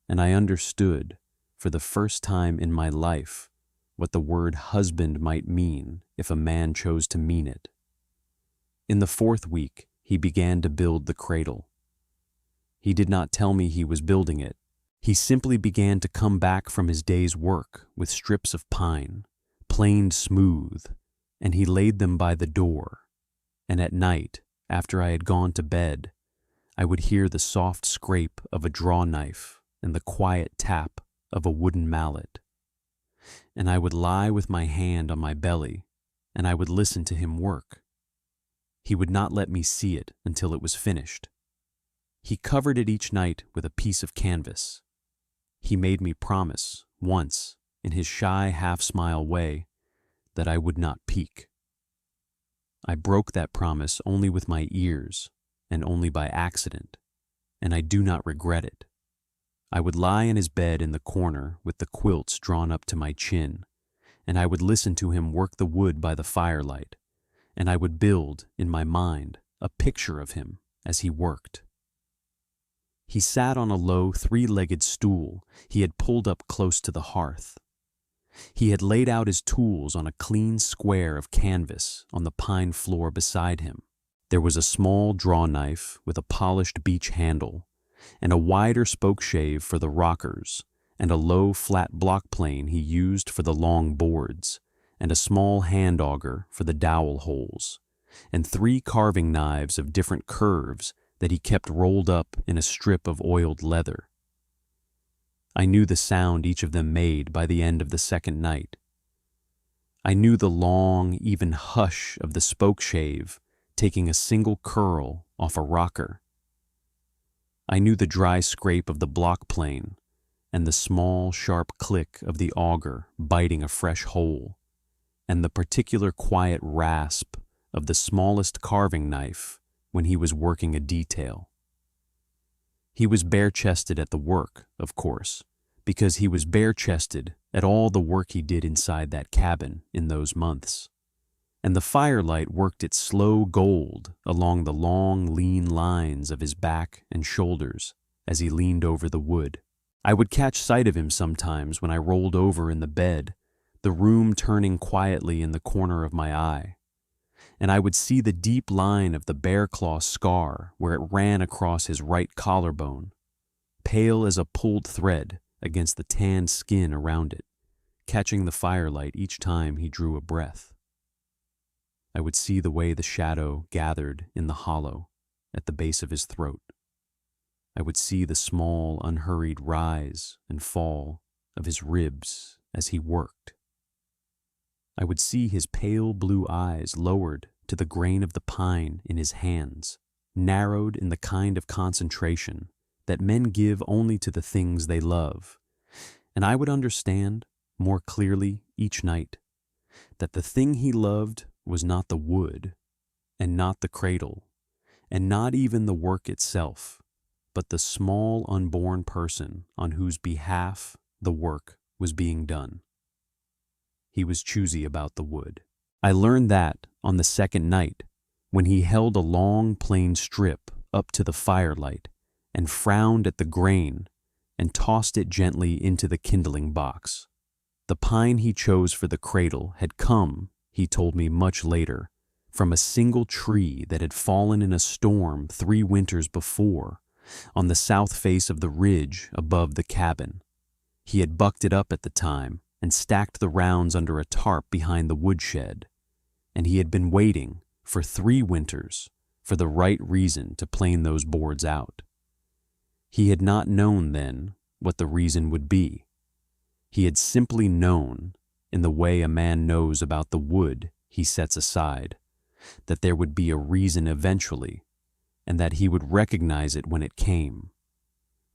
A: and I understood, for the first time in my life, what the word husband might mean if a man chose to mean it. In the 4th week, he began to build the cradle. He did not tell me he was building it. He simply began to come back from his day's work with strips of pine, planed smooth, and he laid them by the door. And at night, after I had gone to bed, I would hear the soft scrape of a draw knife and the quiet tap of a wooden mallet. And I would lie with my hand on my belly, and I would listen to him work. He would not let me see it until it was finished. He covered it each night with a piece of canvas. He made me promise, once, in his shy half-smile way, that I would not peek. I broke that promise only with my ears, and only by accident, and I do not regret it. I would lie in his bed in the corner with the quilts drawn up to my chin, and I would listen to him work the wood by the firelight, and I would build, in my mind, a picture of him as he worked. He sat on a low 3-legged stool he had pulled up close to the hearth. He had laid out his tools on a clean square of canvas on the pine floor beside him. There was a small draw knife with a polished beech handle, and a wider spokeshave for the rockers, and a low flat block plane he used for the long boards, and a small hand auger for the dowel holes, and 3 carving knives of different curves that he kept rolled up in a strip of oiled leather. I knew the sound each of them made by the end of the 2nd night. I knew the long, even hush of the spokeshave taking a single curl off a rocker. I knew the dry scrape of the block plane and the small, sharp click of the auger biting a fresh hole, and the particular quiet rasp of the smallest carving knife when he was working a detail. He was bare-chested at the work, of course, because he was bare-chested at all the work he did inside that cabin in those months. And the firelight worked its slow gold along the long, lean lines of his back and shoulders as he leaned over the wood. I would catch sight of him sometimes when I rolled over in the bed, the room turning quietly in the corner of my eye. And I would see the deep line of the bear claw scar where it ran across his right collarbone, pale as a pulled thread against the tanned skin around it, catching the firelight each time he drew a breath. I would see the way the shadow gathered in the hollow at the base of his throat. I would see the small, unhurried rise and fall of his ribs as he worked. I would see his pale blue eyes lowered to the grain of the pine in his hands, narrowed in the kind of concentration that men give only to the things they love. And I would understand more clearly each night that the thing he loved was not the wood, and not the cradle, and not even the work itself, but the small unborn person on whose behalf the work was being done. He was choosy about the wood. I learned that on the second night, when he held a long plain strip up to the firelight and frowned at the grain and tossed it gently into the kindling box. The pine he chose for the cradle had come, he told me much later, from a single tree that had fallen in a storm 3 winters before on the south face of the ridge above the cabin. He had bucked it up at the time and stacked the rounds under a tarp behind the woodshed, and he had been waiting for 3 winters for the right reason to plane those boards out. He had not known then what the reason would be. He had simply known, in the way a man knows about the wood he sets aside, that there would be a reason eventually, and that he would recognize it when it came.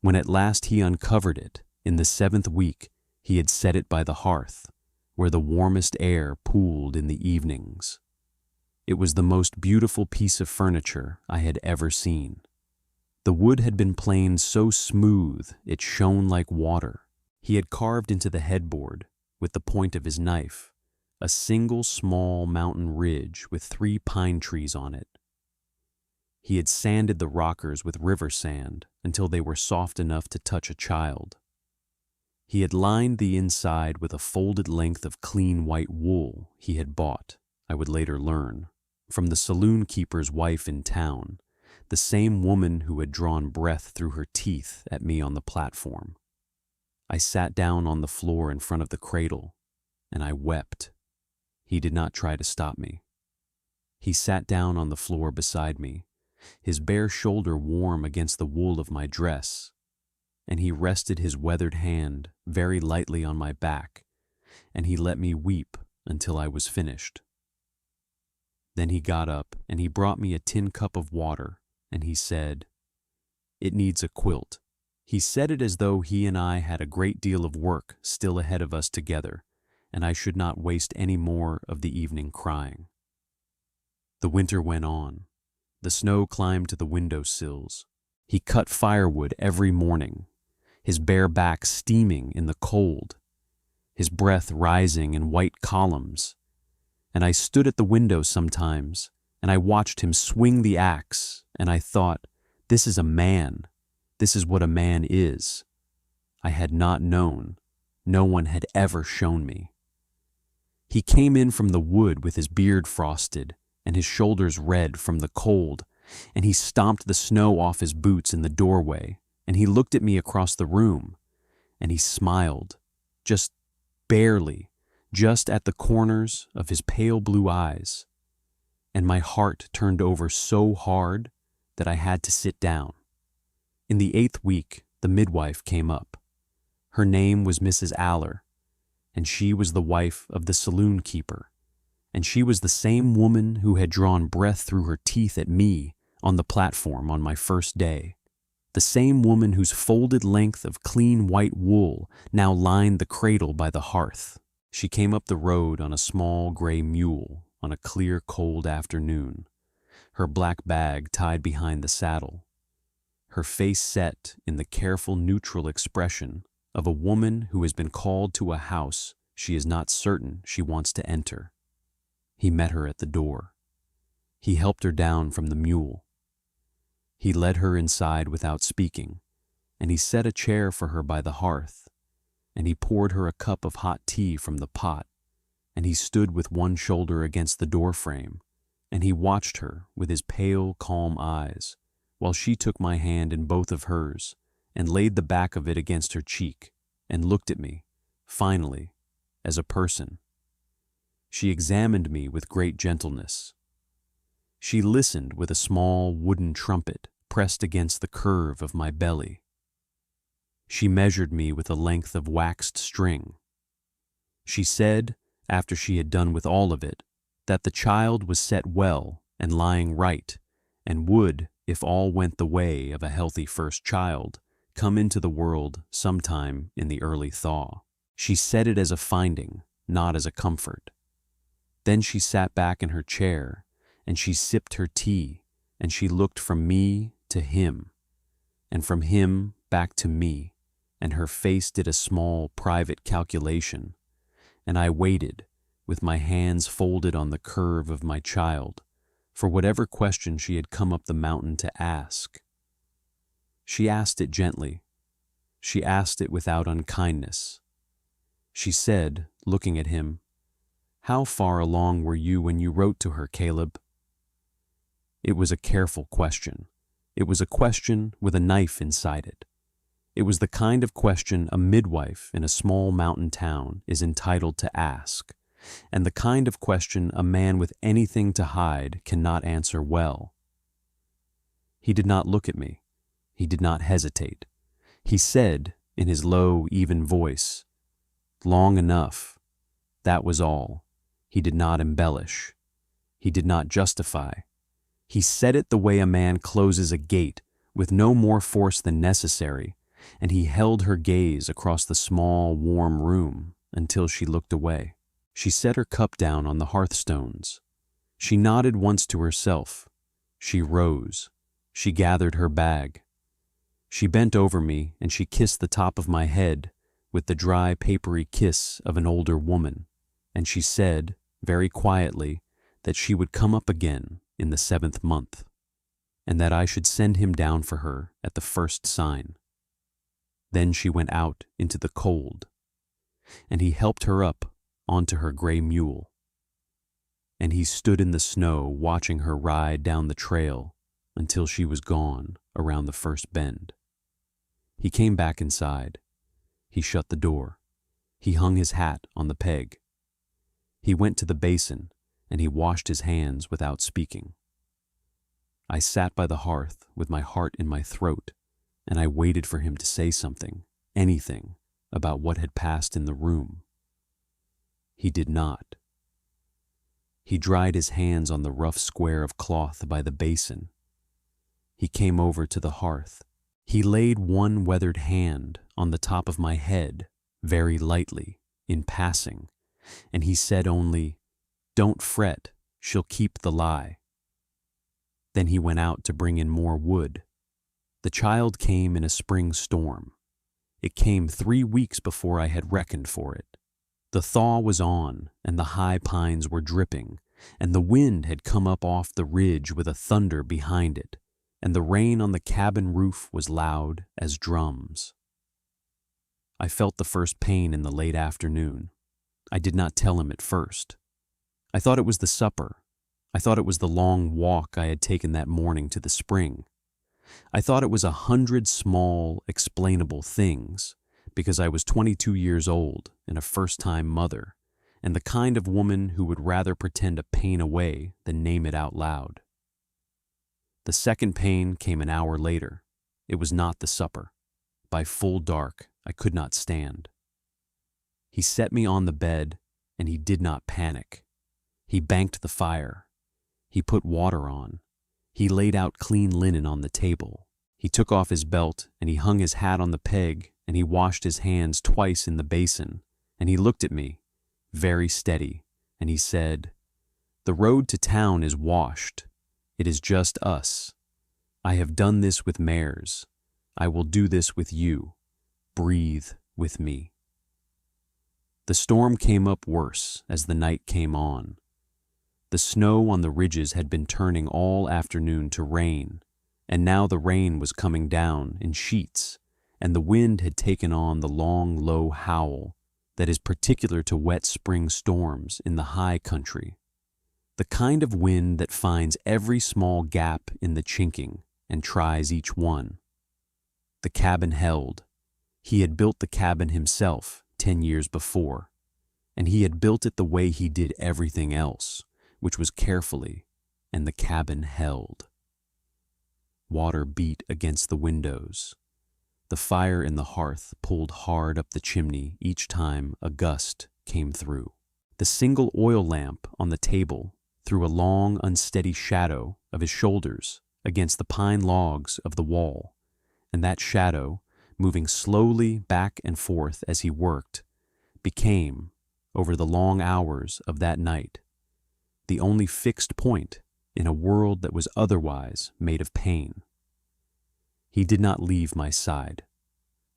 A: When at last he uncovered it, in the 7th week, he had set it by the hearth, where the warmest air pooled in the evenings. It was the most beautiful piece of furniture I had ever seen. The wood had been planed so smooth it shone like water. He had carved into the headboard, with the point of his knife, a single small mountain ridge with 3 pine trees on it. He had sanded the rockers with river sand until they were soft enough to touch a child. He had lined the inside with a folded length of clean white wool he had bought, I would later learn, from the saloon keeper's wife in town, the same woman who had drawn breath through her teeth at me on the platform. I sat down on the floor in front of the cradle, and I wept. He did not try to stop me. He sat down on the floor beside me, his bare shoulder warm against the wool of my dress, and he rested his weathered hand very lightly on my back, and he let me weep until I was finished. Then he got up and he brought me a tin cup of water, and he said, "It needs a quilt." He said it as though he and I had a great deal of work still ahead of us together, and I should not waste any more of the evening crying. The winter went on. The snow climbed to the window sills. He cut firewood every morning, his bare back steaming in the cold, his breath rising in white columns. And I stood at the window sometimes, and I watched him swing the axe, and I thought, this is a man. This is what a man is. I had not known. No one had ever shown me. He came in from the wood with his beard frosted and his shoulders red from the cold, and he stomped the snow off his boots in the doorway, and he looked at me across the room, and he smiled, just barely, just at the corners of his pale blue eyes, and my heart turned over so hard that I had to sit down. In the 8th week, the midwife came up. Her name was Mrs. Aller, and she was the wife of the saloon keeper, and she was the same woman who had drawn breath through her teeth at me on the platform on my first day, the same woman whose folded length of clean white wool now lined the cradle by the hearth. She came up the road on a small gray mule on a clear, cold afternoon, her black bag tied behind the saddle, her face set in the careful, neutral expression of a woman who has been called to a house she is not certain she wants to enter. He met her at the door. He helped her down from the mule. He led her inside without speaking, and he set a chair for her by the hearth, and he poured her a cup of hot tea from the pot, and he stood with one shoulder against the doorframe, and he watched her with his pale, calm eyes, while she took my hand in both of hers and laid the back of it against her cheek and looked at me, finally, as a person. She examined me with great gentleness. She listened with a small wooden trumpet pressed against the curve of my belly. She measured me with a length of waxed string. She said, after she had done with all of it, that the child was set well and lying right, and would, if all went the way of a healthy first child, come into the world sometime in the early thaw. She said it as a finding, not as a comfort. Then she sat back in her chair, and she sipped her tea, and she looked from me to him, and from him back to me, and her face did a small private calculation, and I waited, with my hands folded on the curve of my child, for whatever question she had come up the mountain to ask. She asked it gently. She asked it without unkindness. She said, looking at him, "How far along were you when you wrote to her, Caleb?" It was a careful question. It was a question with a knife inside it. It was the kind of question a midwife in a small mountain town is entitled to ask, and the kind of question a man with anything to hide cannot answer well. He did not look at me. He did not hesitate. He said, in his low, even voice, "Long enough." That was all. He did not embellish. He did not justify. He said it the way a man closes a gate, with no more force than necessary, and he held her gaze across the small, warm room until she looked away. She set her cup down on the hearthstones. She nodded once to herself. She rose. She gathered her bag. She bent over me and she kissed the top of my head with the dry, papery kiss of an older woman, and she said, very quietly, that she would come up again in the 7th month, and that I should send him down for her at the first sign. Then she went out into the cold, and he helped her up onto her gray mule, and he stood in the snow watching her ride down the trail until she was gone around the first bend. He came back inside. He shut the door. He hung his hat on the peg. He went to the basin, and he washed his hands without speaking. I sat by the hearth with my heart in my throat, and I waited for him to say something, anything, about what had passed in the room. He did not. He dried his hands on the rough square of cloth by the basin. He came over to the hearth. He laid one weathered hand on the top of my head, very lightly, in passing, and he said only, "Don't fret, she'll keep the lie." Then he went out to bring in more wood. The child came in a spring storm. It came 3 weeks before I had reckoned for it. The thaw was on, and the high pines were dripping, and the wind had come up off the ridge with a thunder behind it, and the rain on the cabin roof was loud as drums. I felt the first pain in the late afternoon. I did not tell him at first. I thought it was the supper. I thought it was the long walk I had taken that morning to the spring. I thought it was 100 small, explainable things, because I was 22 years old and a first-time mother, and the kind of woman who would rather pretend a pain away than name it out loud. The second pain came an hour later. It was not the supper. By full dark, I could not stand. He set me on the bed, and he did not panic. He banked the fire. He put water on. He laid out clean linen on the table. He took off his belt, and he hung his hat on the peg, and he washed his hands twice in the basin, and he looked at me, very steady, and he said, "The road to town is washed. It is just us. I have done this with mares. I will do this with you. Breathe with me." The storm came up worse as the night came on. The snow on the ridges had been turning all afternoon to rain, and now the rain was coming down in sheets, and the wind had taken on the long, low howl that is particular to wet spring storms in the high country, the kind of wind that finds every small gap in the chinking and tries each one. The cabin held. He had built the cabin himself 10 years before, and he had built it the way he did everything else, which was carefully, and the cabin held. Water beat against the windows. The fire in the hearth pulled hard up the chimney each time a gust came through. The single oil lamp on the table threw a long, unsteady shadow of his shoulders against the pine logs of the wall, and that shadow, moving slowly back and forth as he worked, became, over the long hours of that night, the only fixed point in a world that was otherwise made of pain. He did not leave my side.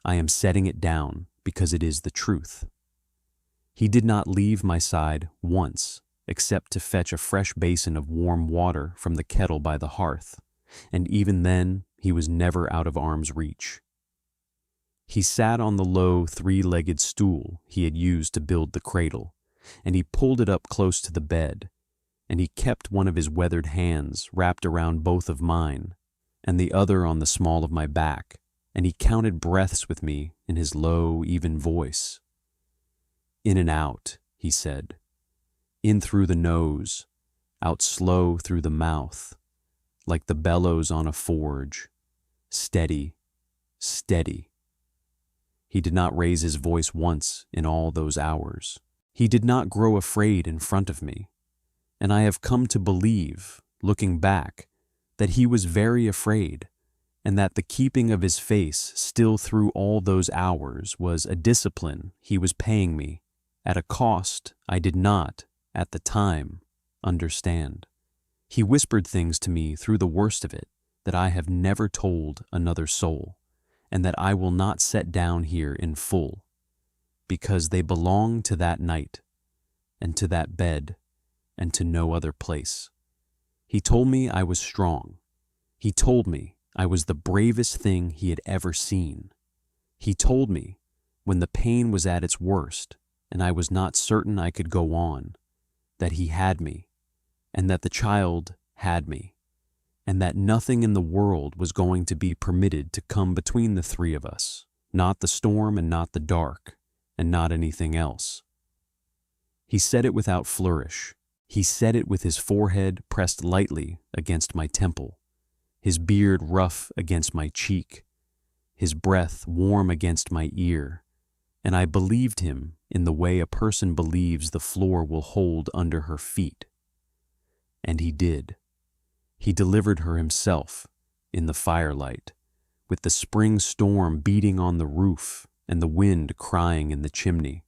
A: I am setting it down because it is the truth. He did not leave my side once, except to fetch a fresh basin of warm water from the kettle by the hearth, and even then he was never out of arm's reach. He sat on the low three-legged stool he had used to build the cradle, and he pulled it up close to the bed, and he kept one of his weathered hands wrapped around both of mine, and the other on the small of my back, and he counted breaths with me in his low, even voice. In and out, he said. In through the nose, out slow through the mouth, like the bellows on a forge. Steady, steady. He did not raise his voice once in all those hours. He did not grow afraid in front of me, and I have come to believe, looking back, that he was very afraid, and that the keeping of his face still through all those hours was a discipline he was paying me at a cost I did not, at the time, understand. He whispered things to me through the worst of it that I have never told another soul, and that I will not set down here in full, because they belong to that night, and to that bed, and to no other place. He told me I was strong. He told me I was the bravest thing he had ever seen. He told me, when the pain was at its worst, and I was not certain I could go on, that he had me, and that the child had me, and that nothing in the world was going to be permitted to come between the three of us, not the storm and not the dark, and not anything else. He said it without flourish. He said it with his forehead pressed lightly against my temple, his beard rough against my cheek, his breath warm against my ear, and I believed him in the way a person believes the floor will hold under her feet. And he did. He delivered her himself in the firelight, with the spring storm beating on the roof and the wind crying in the chimney.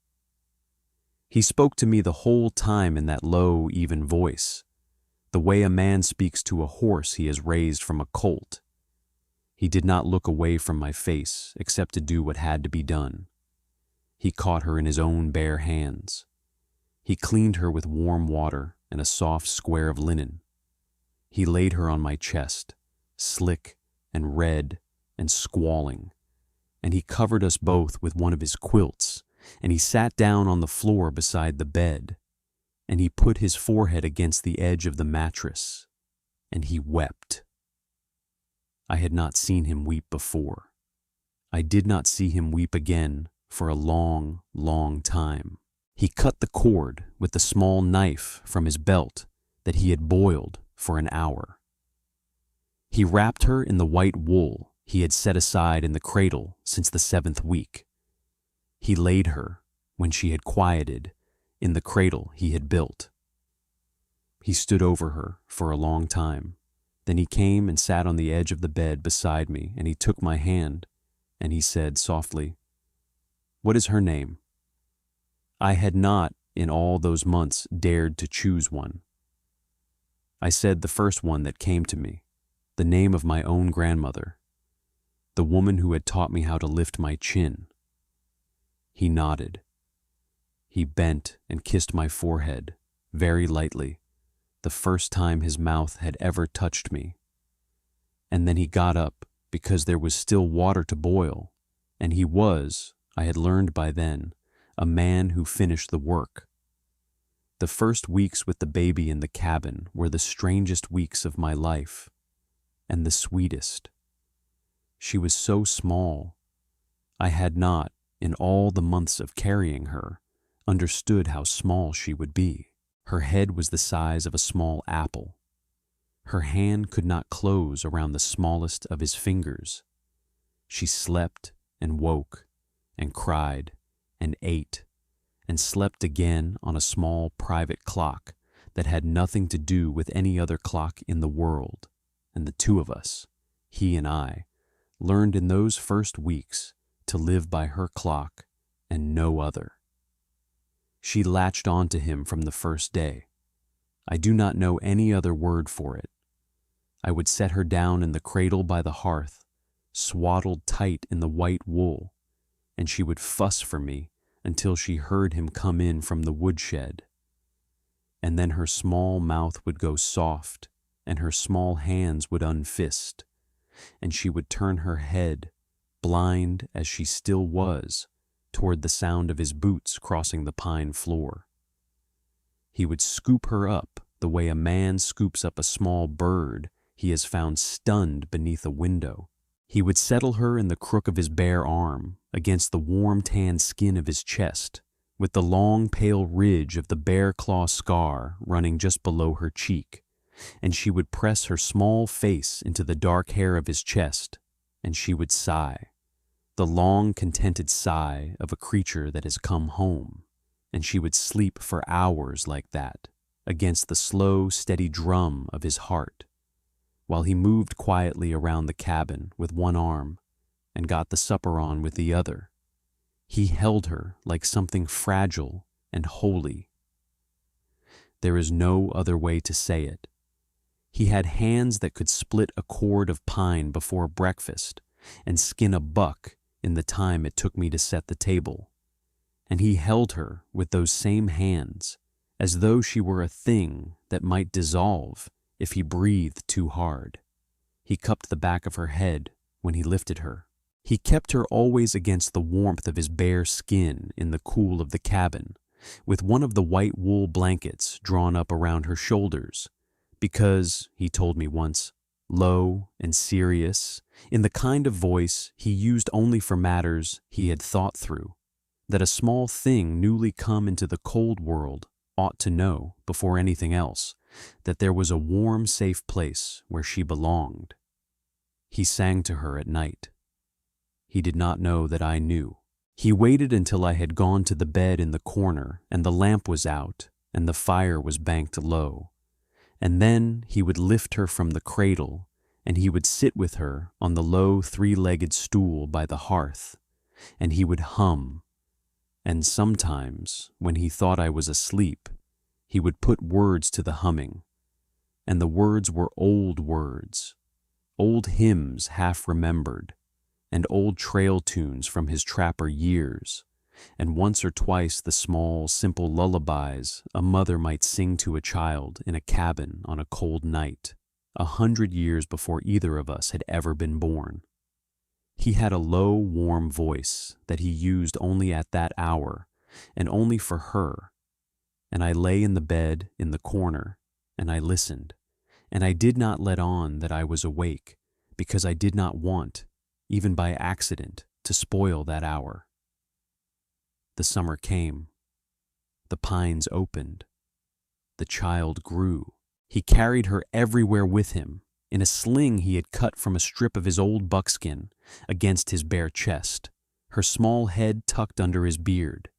A: He spoke to me the whole time in that low, even voice, the way a man speaks to a horse he has raised from a colt. He did not look away from my face except to do what had to be done. He caught her in his own bare hands. He cleaned her with warm water and a soft square of linen. He laid her on my chest, slick and red and squalling, and he covered us both with one of his quilts, and he sat down on the floor beside the bed, and he put his forehead against the edge of the mattress, and he wept. I had not seen him weep before. I did not see him weep again for a long, long time. He cut the cord with the small knife from his belt that he had boiled for an hour. He wrapped her in the white wool he had set aside in the cradle since the 7th week. He laid her, when she had quieted, in the cradle he had built. He stood over her for a long time. Then he came and sat on the edge of the bed beside me, and he took my hand, and he said softly, "What is her name?" I had not, in all those months, dared to choose one. I said the first one that came to me, the name of my own grandmother, the woman who had taught me how to lift my chin. He nodded. He bent and kissed my forehead, very lightly, the first time his mouth had ever touched me. And then he got up because there was still water to boil, and he was, I had learned by then, a man who finished the work. The first weeks with the baby in the cabin were the strangest weeks of my life, and the sweetest. She was so small. I had not, in all the months of carrying her, understood how small she would be. Her head was the size of a small apple. Her hand could not close around the smallest of his fingers. She slept and woke and cried and ate and slept again on a small private clock that had nothing to do with any other clock in the world, and the two of us, he and I, learned in those first weeks to live by her clock and no other. She latched onto him from the first day. I do not know any other word for it. I would set her down in the cradle by the hearth, swaddled tight in the white wool, and she would fuss for me until she heard him come in from the woodshed. And then her small mouth would go soft, and her small hands would unfist, and she would turn her head, blind as she still was, toward the sound of his boots crossing the pine floor. He would scoop her up the way a man scoops up a small bird he has found stunned beneath a window. He would settle her in the crook of his bare arm against the warm tan skin of his chest, with the long pale ridge of the bear claw scar running just below her cheek, and she would press her small face into the dark hair of his chest, and she would sigh, the long contented sigh of a creature that has come home, and she would sleep for hours like that, against the slow, steady drum of his heart, while he moved quietly around the cabin with one arm and got the supper on with the other. He held her like something fragile and holy. There is no other way to say it. He had hands that could split a cord of pine before breakfast and skin a buck in the time it took me to set the table. And he held her with those same hands, as though she were a thing that might dissolve if he breathed too hard. He cupped the back of her head when he lifted her. He kept her always against the warmth of his bare skin in the cool of the cabin, with one of the white wool blankets drawn up around her shoulders, because, he told me once, low and serious, in the kind of voice he used only for matters he had thought through, that a small thing newly come into the cold world ought to know, before anything else, that there was a warm, safe place where she belonged. He sang to her at night. He did not know that I knew. He waited until I had gone to the bed in the corner and the lamp was out and the fire was banked low, and then he would lift her from the cradle and he would sit with her on the low three-legged stool by the hearth, and he would hum, and sometimes, when he thought I was asleep, he would put words to the humming, and the words were old words, old hymns half remembered, and old trail tunes from his trapper years, and once or twice the small, simple lullabies a mother might sing to a child in a cabin on a cold night, 100 years before either of us had ever been born. He had a low, warm voice that he used only at that hour, and only for her, and I lay in the bed in the corner, and I listened, and I did not let on that I was awake, because I did not want, even by accident, to spoil that hour. The summer came. The pines opened. The child grew. He carried her everywhere with him, in a sling he had cut from a strip of his old buckskin, against his bare chest, her small head tucked under his beard.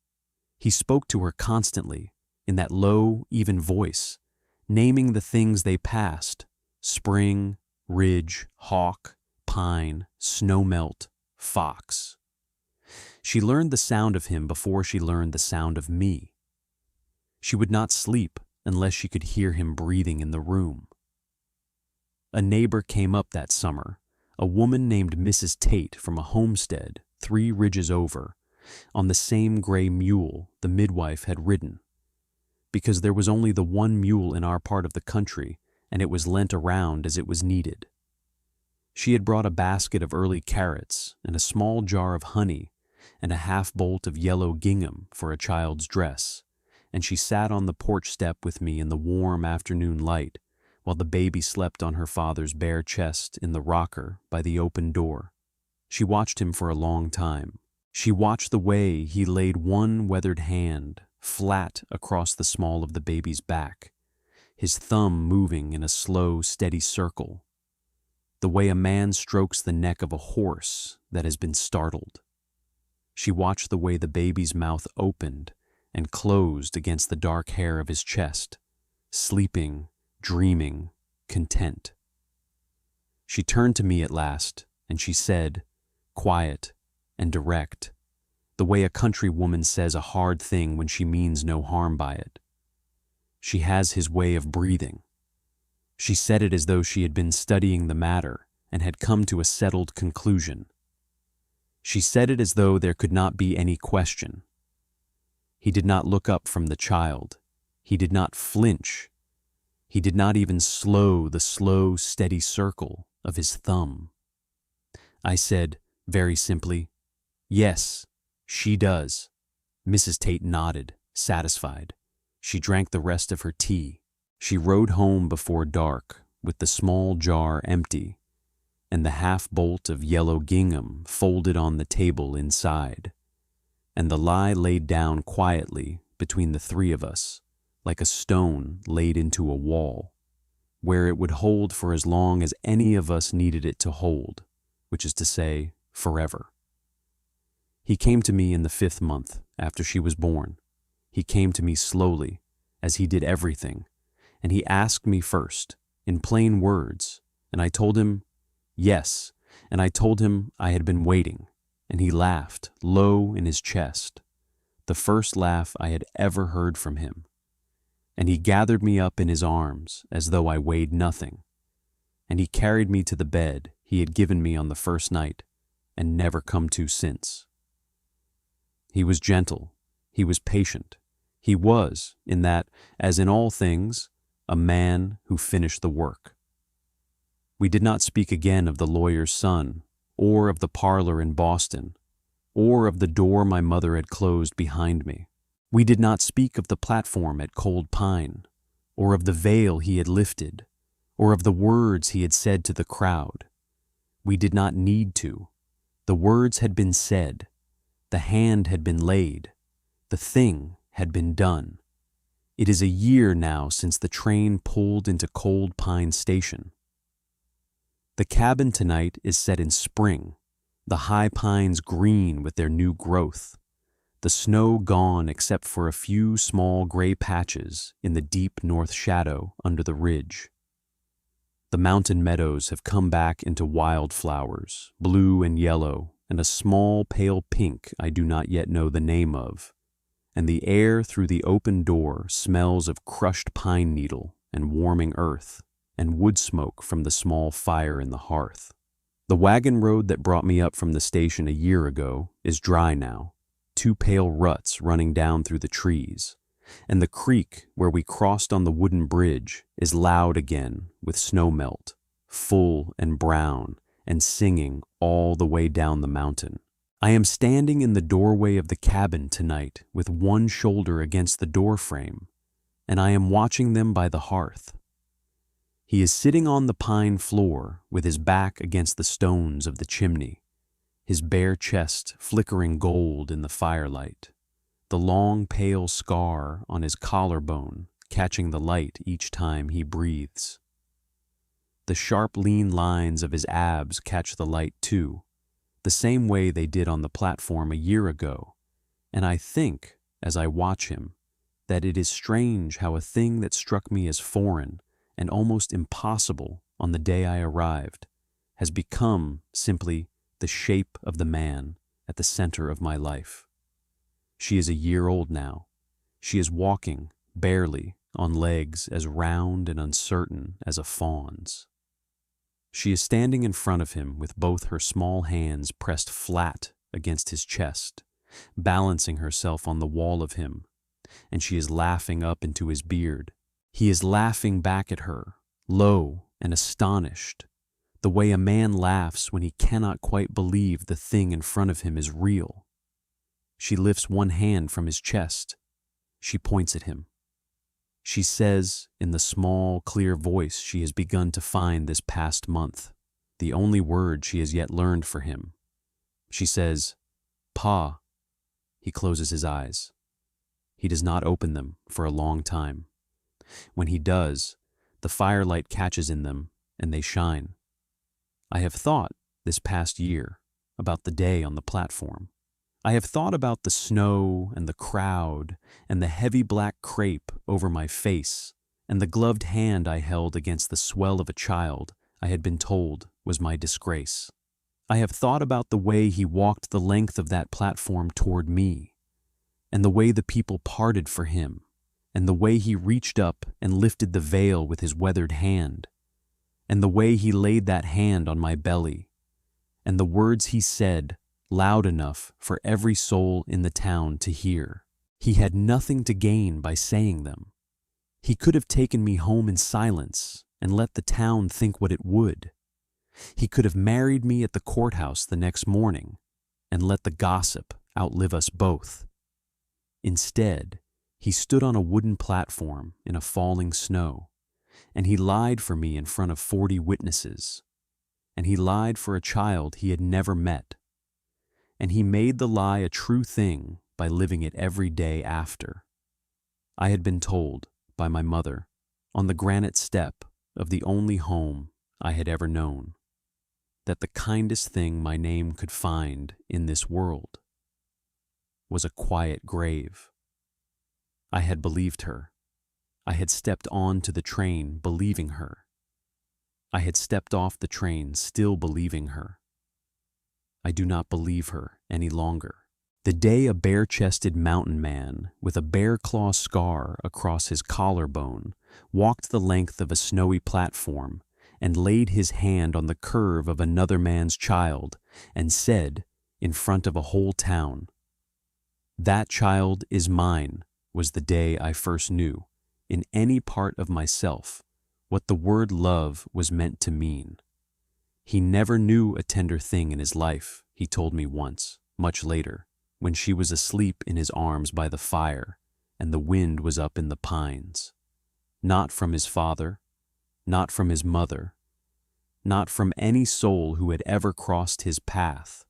A: He spoke to her constantly, in that low, even voice, naming the things they passed: spring, ridge, hawk, pine, snowmelt, fox. She learned the sound of him before she learned the sound of me. She would not sleep unless she could hear him breathing in the room. A neighbor came up that summer, a woman named Mrs. Tate from a homestead 3 ridges over, on the same gray mule the midwife had ridden, because there was only the one mule in our part of the country, and it was lent around as it was needed. She had brought a basket of early carrots and a small jar of honey and a half-bolt of yellow gingham for a child's dress, and she sat on the porch step with me in the warm afternoon light while the baby slept on her father's bare chest in the rocker by the open door. She watched him for a long time. She watched the way he laid one weathered hand flat across the small of the baby's back, his thumb moving in a slow, steady circle, the way a man strokes the neck of a horse that has been startled. She watched the way the baby's mouth opened and closed against the dark hair of his chest, sleeping, dreaming, content. She turned to me at last, and she said, quiet and direct, the way a country woman says a hard thing when she means no harm by it. She has his way of breathing. She said it as though she had been studying the matter and had come to a settled conclusion. She said it as though there could not be any question. He did not look up from the child. He did not flinch. He did not even slow the slow, steady circle of his thumb. I said, very simply, yes, she does. Mrs. Tate nodded, satisfied. She drank the rest of her tea. She rode home before dark with the small jar empty and the half-bolt of yellow gingham folded on the table inside, and the lie laid down quietly between the three of us, like a stone laid into a wall, where it would hold for as long as any of us needed it to hold, which is to say, forever. He came to me in the 5th month after she was born. He came to me slowly, as he did everything, and he asked me first, in plain words, and I told him, yes, and I told him I had been waiting, and he laughed, low in his chest, the first laugh I had ever heard from him, and he gathered me up in his arms as though I weighed nothing, and he carried me to the bed he had given me on the first night, and never come to since. He was gentle, he was patient, he was, in that, as in all things, a man who finished the work. We did not speak again of the lawyer's son, or of the parlor in Boston, or of the door my mother had closed behind me. We did not speak of the platform at Cold Pine, or of the veil he had lifted, or of the words he had said to the crowd. We did not need to. The words had been said, the hand had been laid, the thing had been done. It is a year now since the train pulled into Cold Pine Station. The cabin tonight is set in spring, the high pines green with their new growth, the snow gone except for a few small gray patches in the deep north shadow under the ridge. The mountain meadows have come back into wildflowers, blue and yellow, and a small pale pink I do not yet know the name of, and the air through the open door smells of crushed pine needle and warming earth, and wood smoke from the small fire in the hearth. The wagon road that brought me up from the station a year ago is dry now, 2 pale ruts running down through the trees, and the creek where we crossed on the wooden bridge is loud again with snow melt, full and brown, and singing all the way down the mountain. I am standing in the doorway of the cabin tonight with one shoulder against the door frame, and I am watching them by the hearth. He is sitting on the pine floor with his back against the stones of the chimney, his bare chest flickering gold in the firelight, the long pale scar on his collarbone catching the light each time he breathes. The sharp lean lines of his abs catch the light too, the same way they did on the platform a year ago, and I think, as I watch him, that it is strange how a thing that struck me as foreign and almost impossible on the day I arrived has become simply the shape of the man at the center of my life. She is a year old now. She is walking, barely, on legs as round and uncertain as a fawn's. She is standing in front of him with both her small hands pressed flat against his chest, balancing herself on the wall of him, and she is laughing up into his beard. He is laughing back at her, low and astonished, the way a man laughs when he cannot quite believe the thing in front of him is real. She lifts one hand from his chest. She points at him. She says, in the small, clear voice she has begun to find this past month, the only word she has yet learned for him. She says, "Pa." He closes his eyes. He does not open them for a long time. When he does, the firelight catches in them and they shine. I have thought, this past year, about the day on the platform. I have thought about the snow and the crowd and the heavy black crepe over my face and the gloved hand I held against the swell of a child I had been told was my disgrace. I have thought about the way he walked the length of that platform toward me, and the way the people parted for him, and the way he reached up and lifted the veil with his weathered hand, and the way he laid that hand on my belly, and the words he said, loud enough for every soul in the town to hear. He had nothing to gain by saying them. He could have taken me home in silence and let the town think what it would. He could have married me at the courthouse the next morning and let the gossip outlive us both. Instead, he stood on a wooden platform in a falling snow, and he lied for me in front of 40 witnesses, and he lied for a child he had never met, and he made the lie a true thing by living it every day after. I had been told by my mother on the granite step of the only home I had ever known that the kindest thing my name could find in this world was a quiet grave. I had believed her. I had stepped on to the train believing her. I had stepped off the train still believing her. I do not believe her any longer. The day a bare-chested mountain man with a bear claw scar across his collarbone walked the length of a snowy platform and laid his hand on the curve of another man's child and said, in front of a whole town, "That child is mine," was the day I first knew, in any part of myself, what the word love was meant to mean. He never knew a tender thing in his life, he told me once, much later, when she was asleep in his arms by the fire and the wind was up in the pines. Not from his father, not from his mother, not from any soul who had ever crossed his path,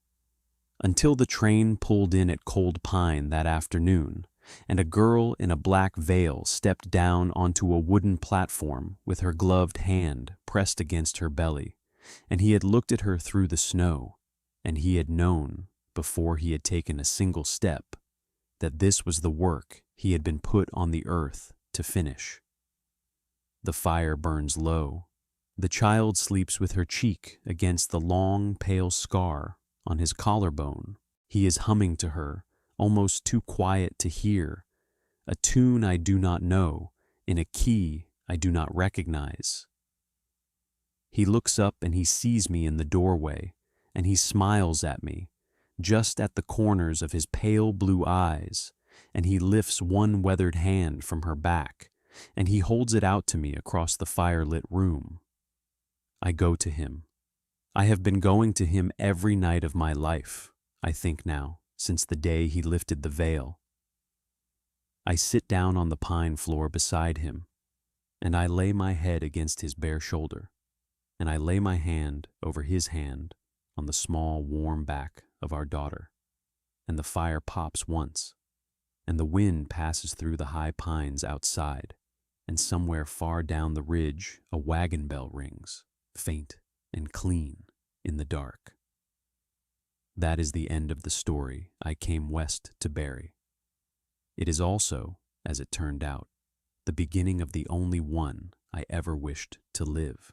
A: until the train pulled in at Cold Pine that afternoon, and a girl in a black veil stepped down onto a wooden platform with her gloved hand pressed against her belly, and he had looked at her through the snow, and he had known, before he had taken a single step, that this was the work he had been put on the earth to finish. The fire burns low. The child sleeps with her cheek against the long, pale scar on his collarbone. He is humming to her, almost too quiet to hear, a tune I do not know, in a key I do not recognize. He looks up and he sees me in the doorway, and he smiles at me, just at the corners of his pale blue eyes, and he lifts one weathered hand from her back, and he holds it out to me across the firelit room. I go to him. I have been going to him every night of my life, I think now, since the day he lifted the veil. I sit down on the pine floor beside him, and I lay my head against his bare shoulder, and I lay my hand over his hand on the small, warm back of our daughter, and the fire pops once, and the wind passes through the high pines outside, and somewhere far down the ridge a wagon bell rings, faint and clean in the dark. That is the end of the story I came west to bury. It is also, as it turned out, the beginning of the only one I ever wished to live.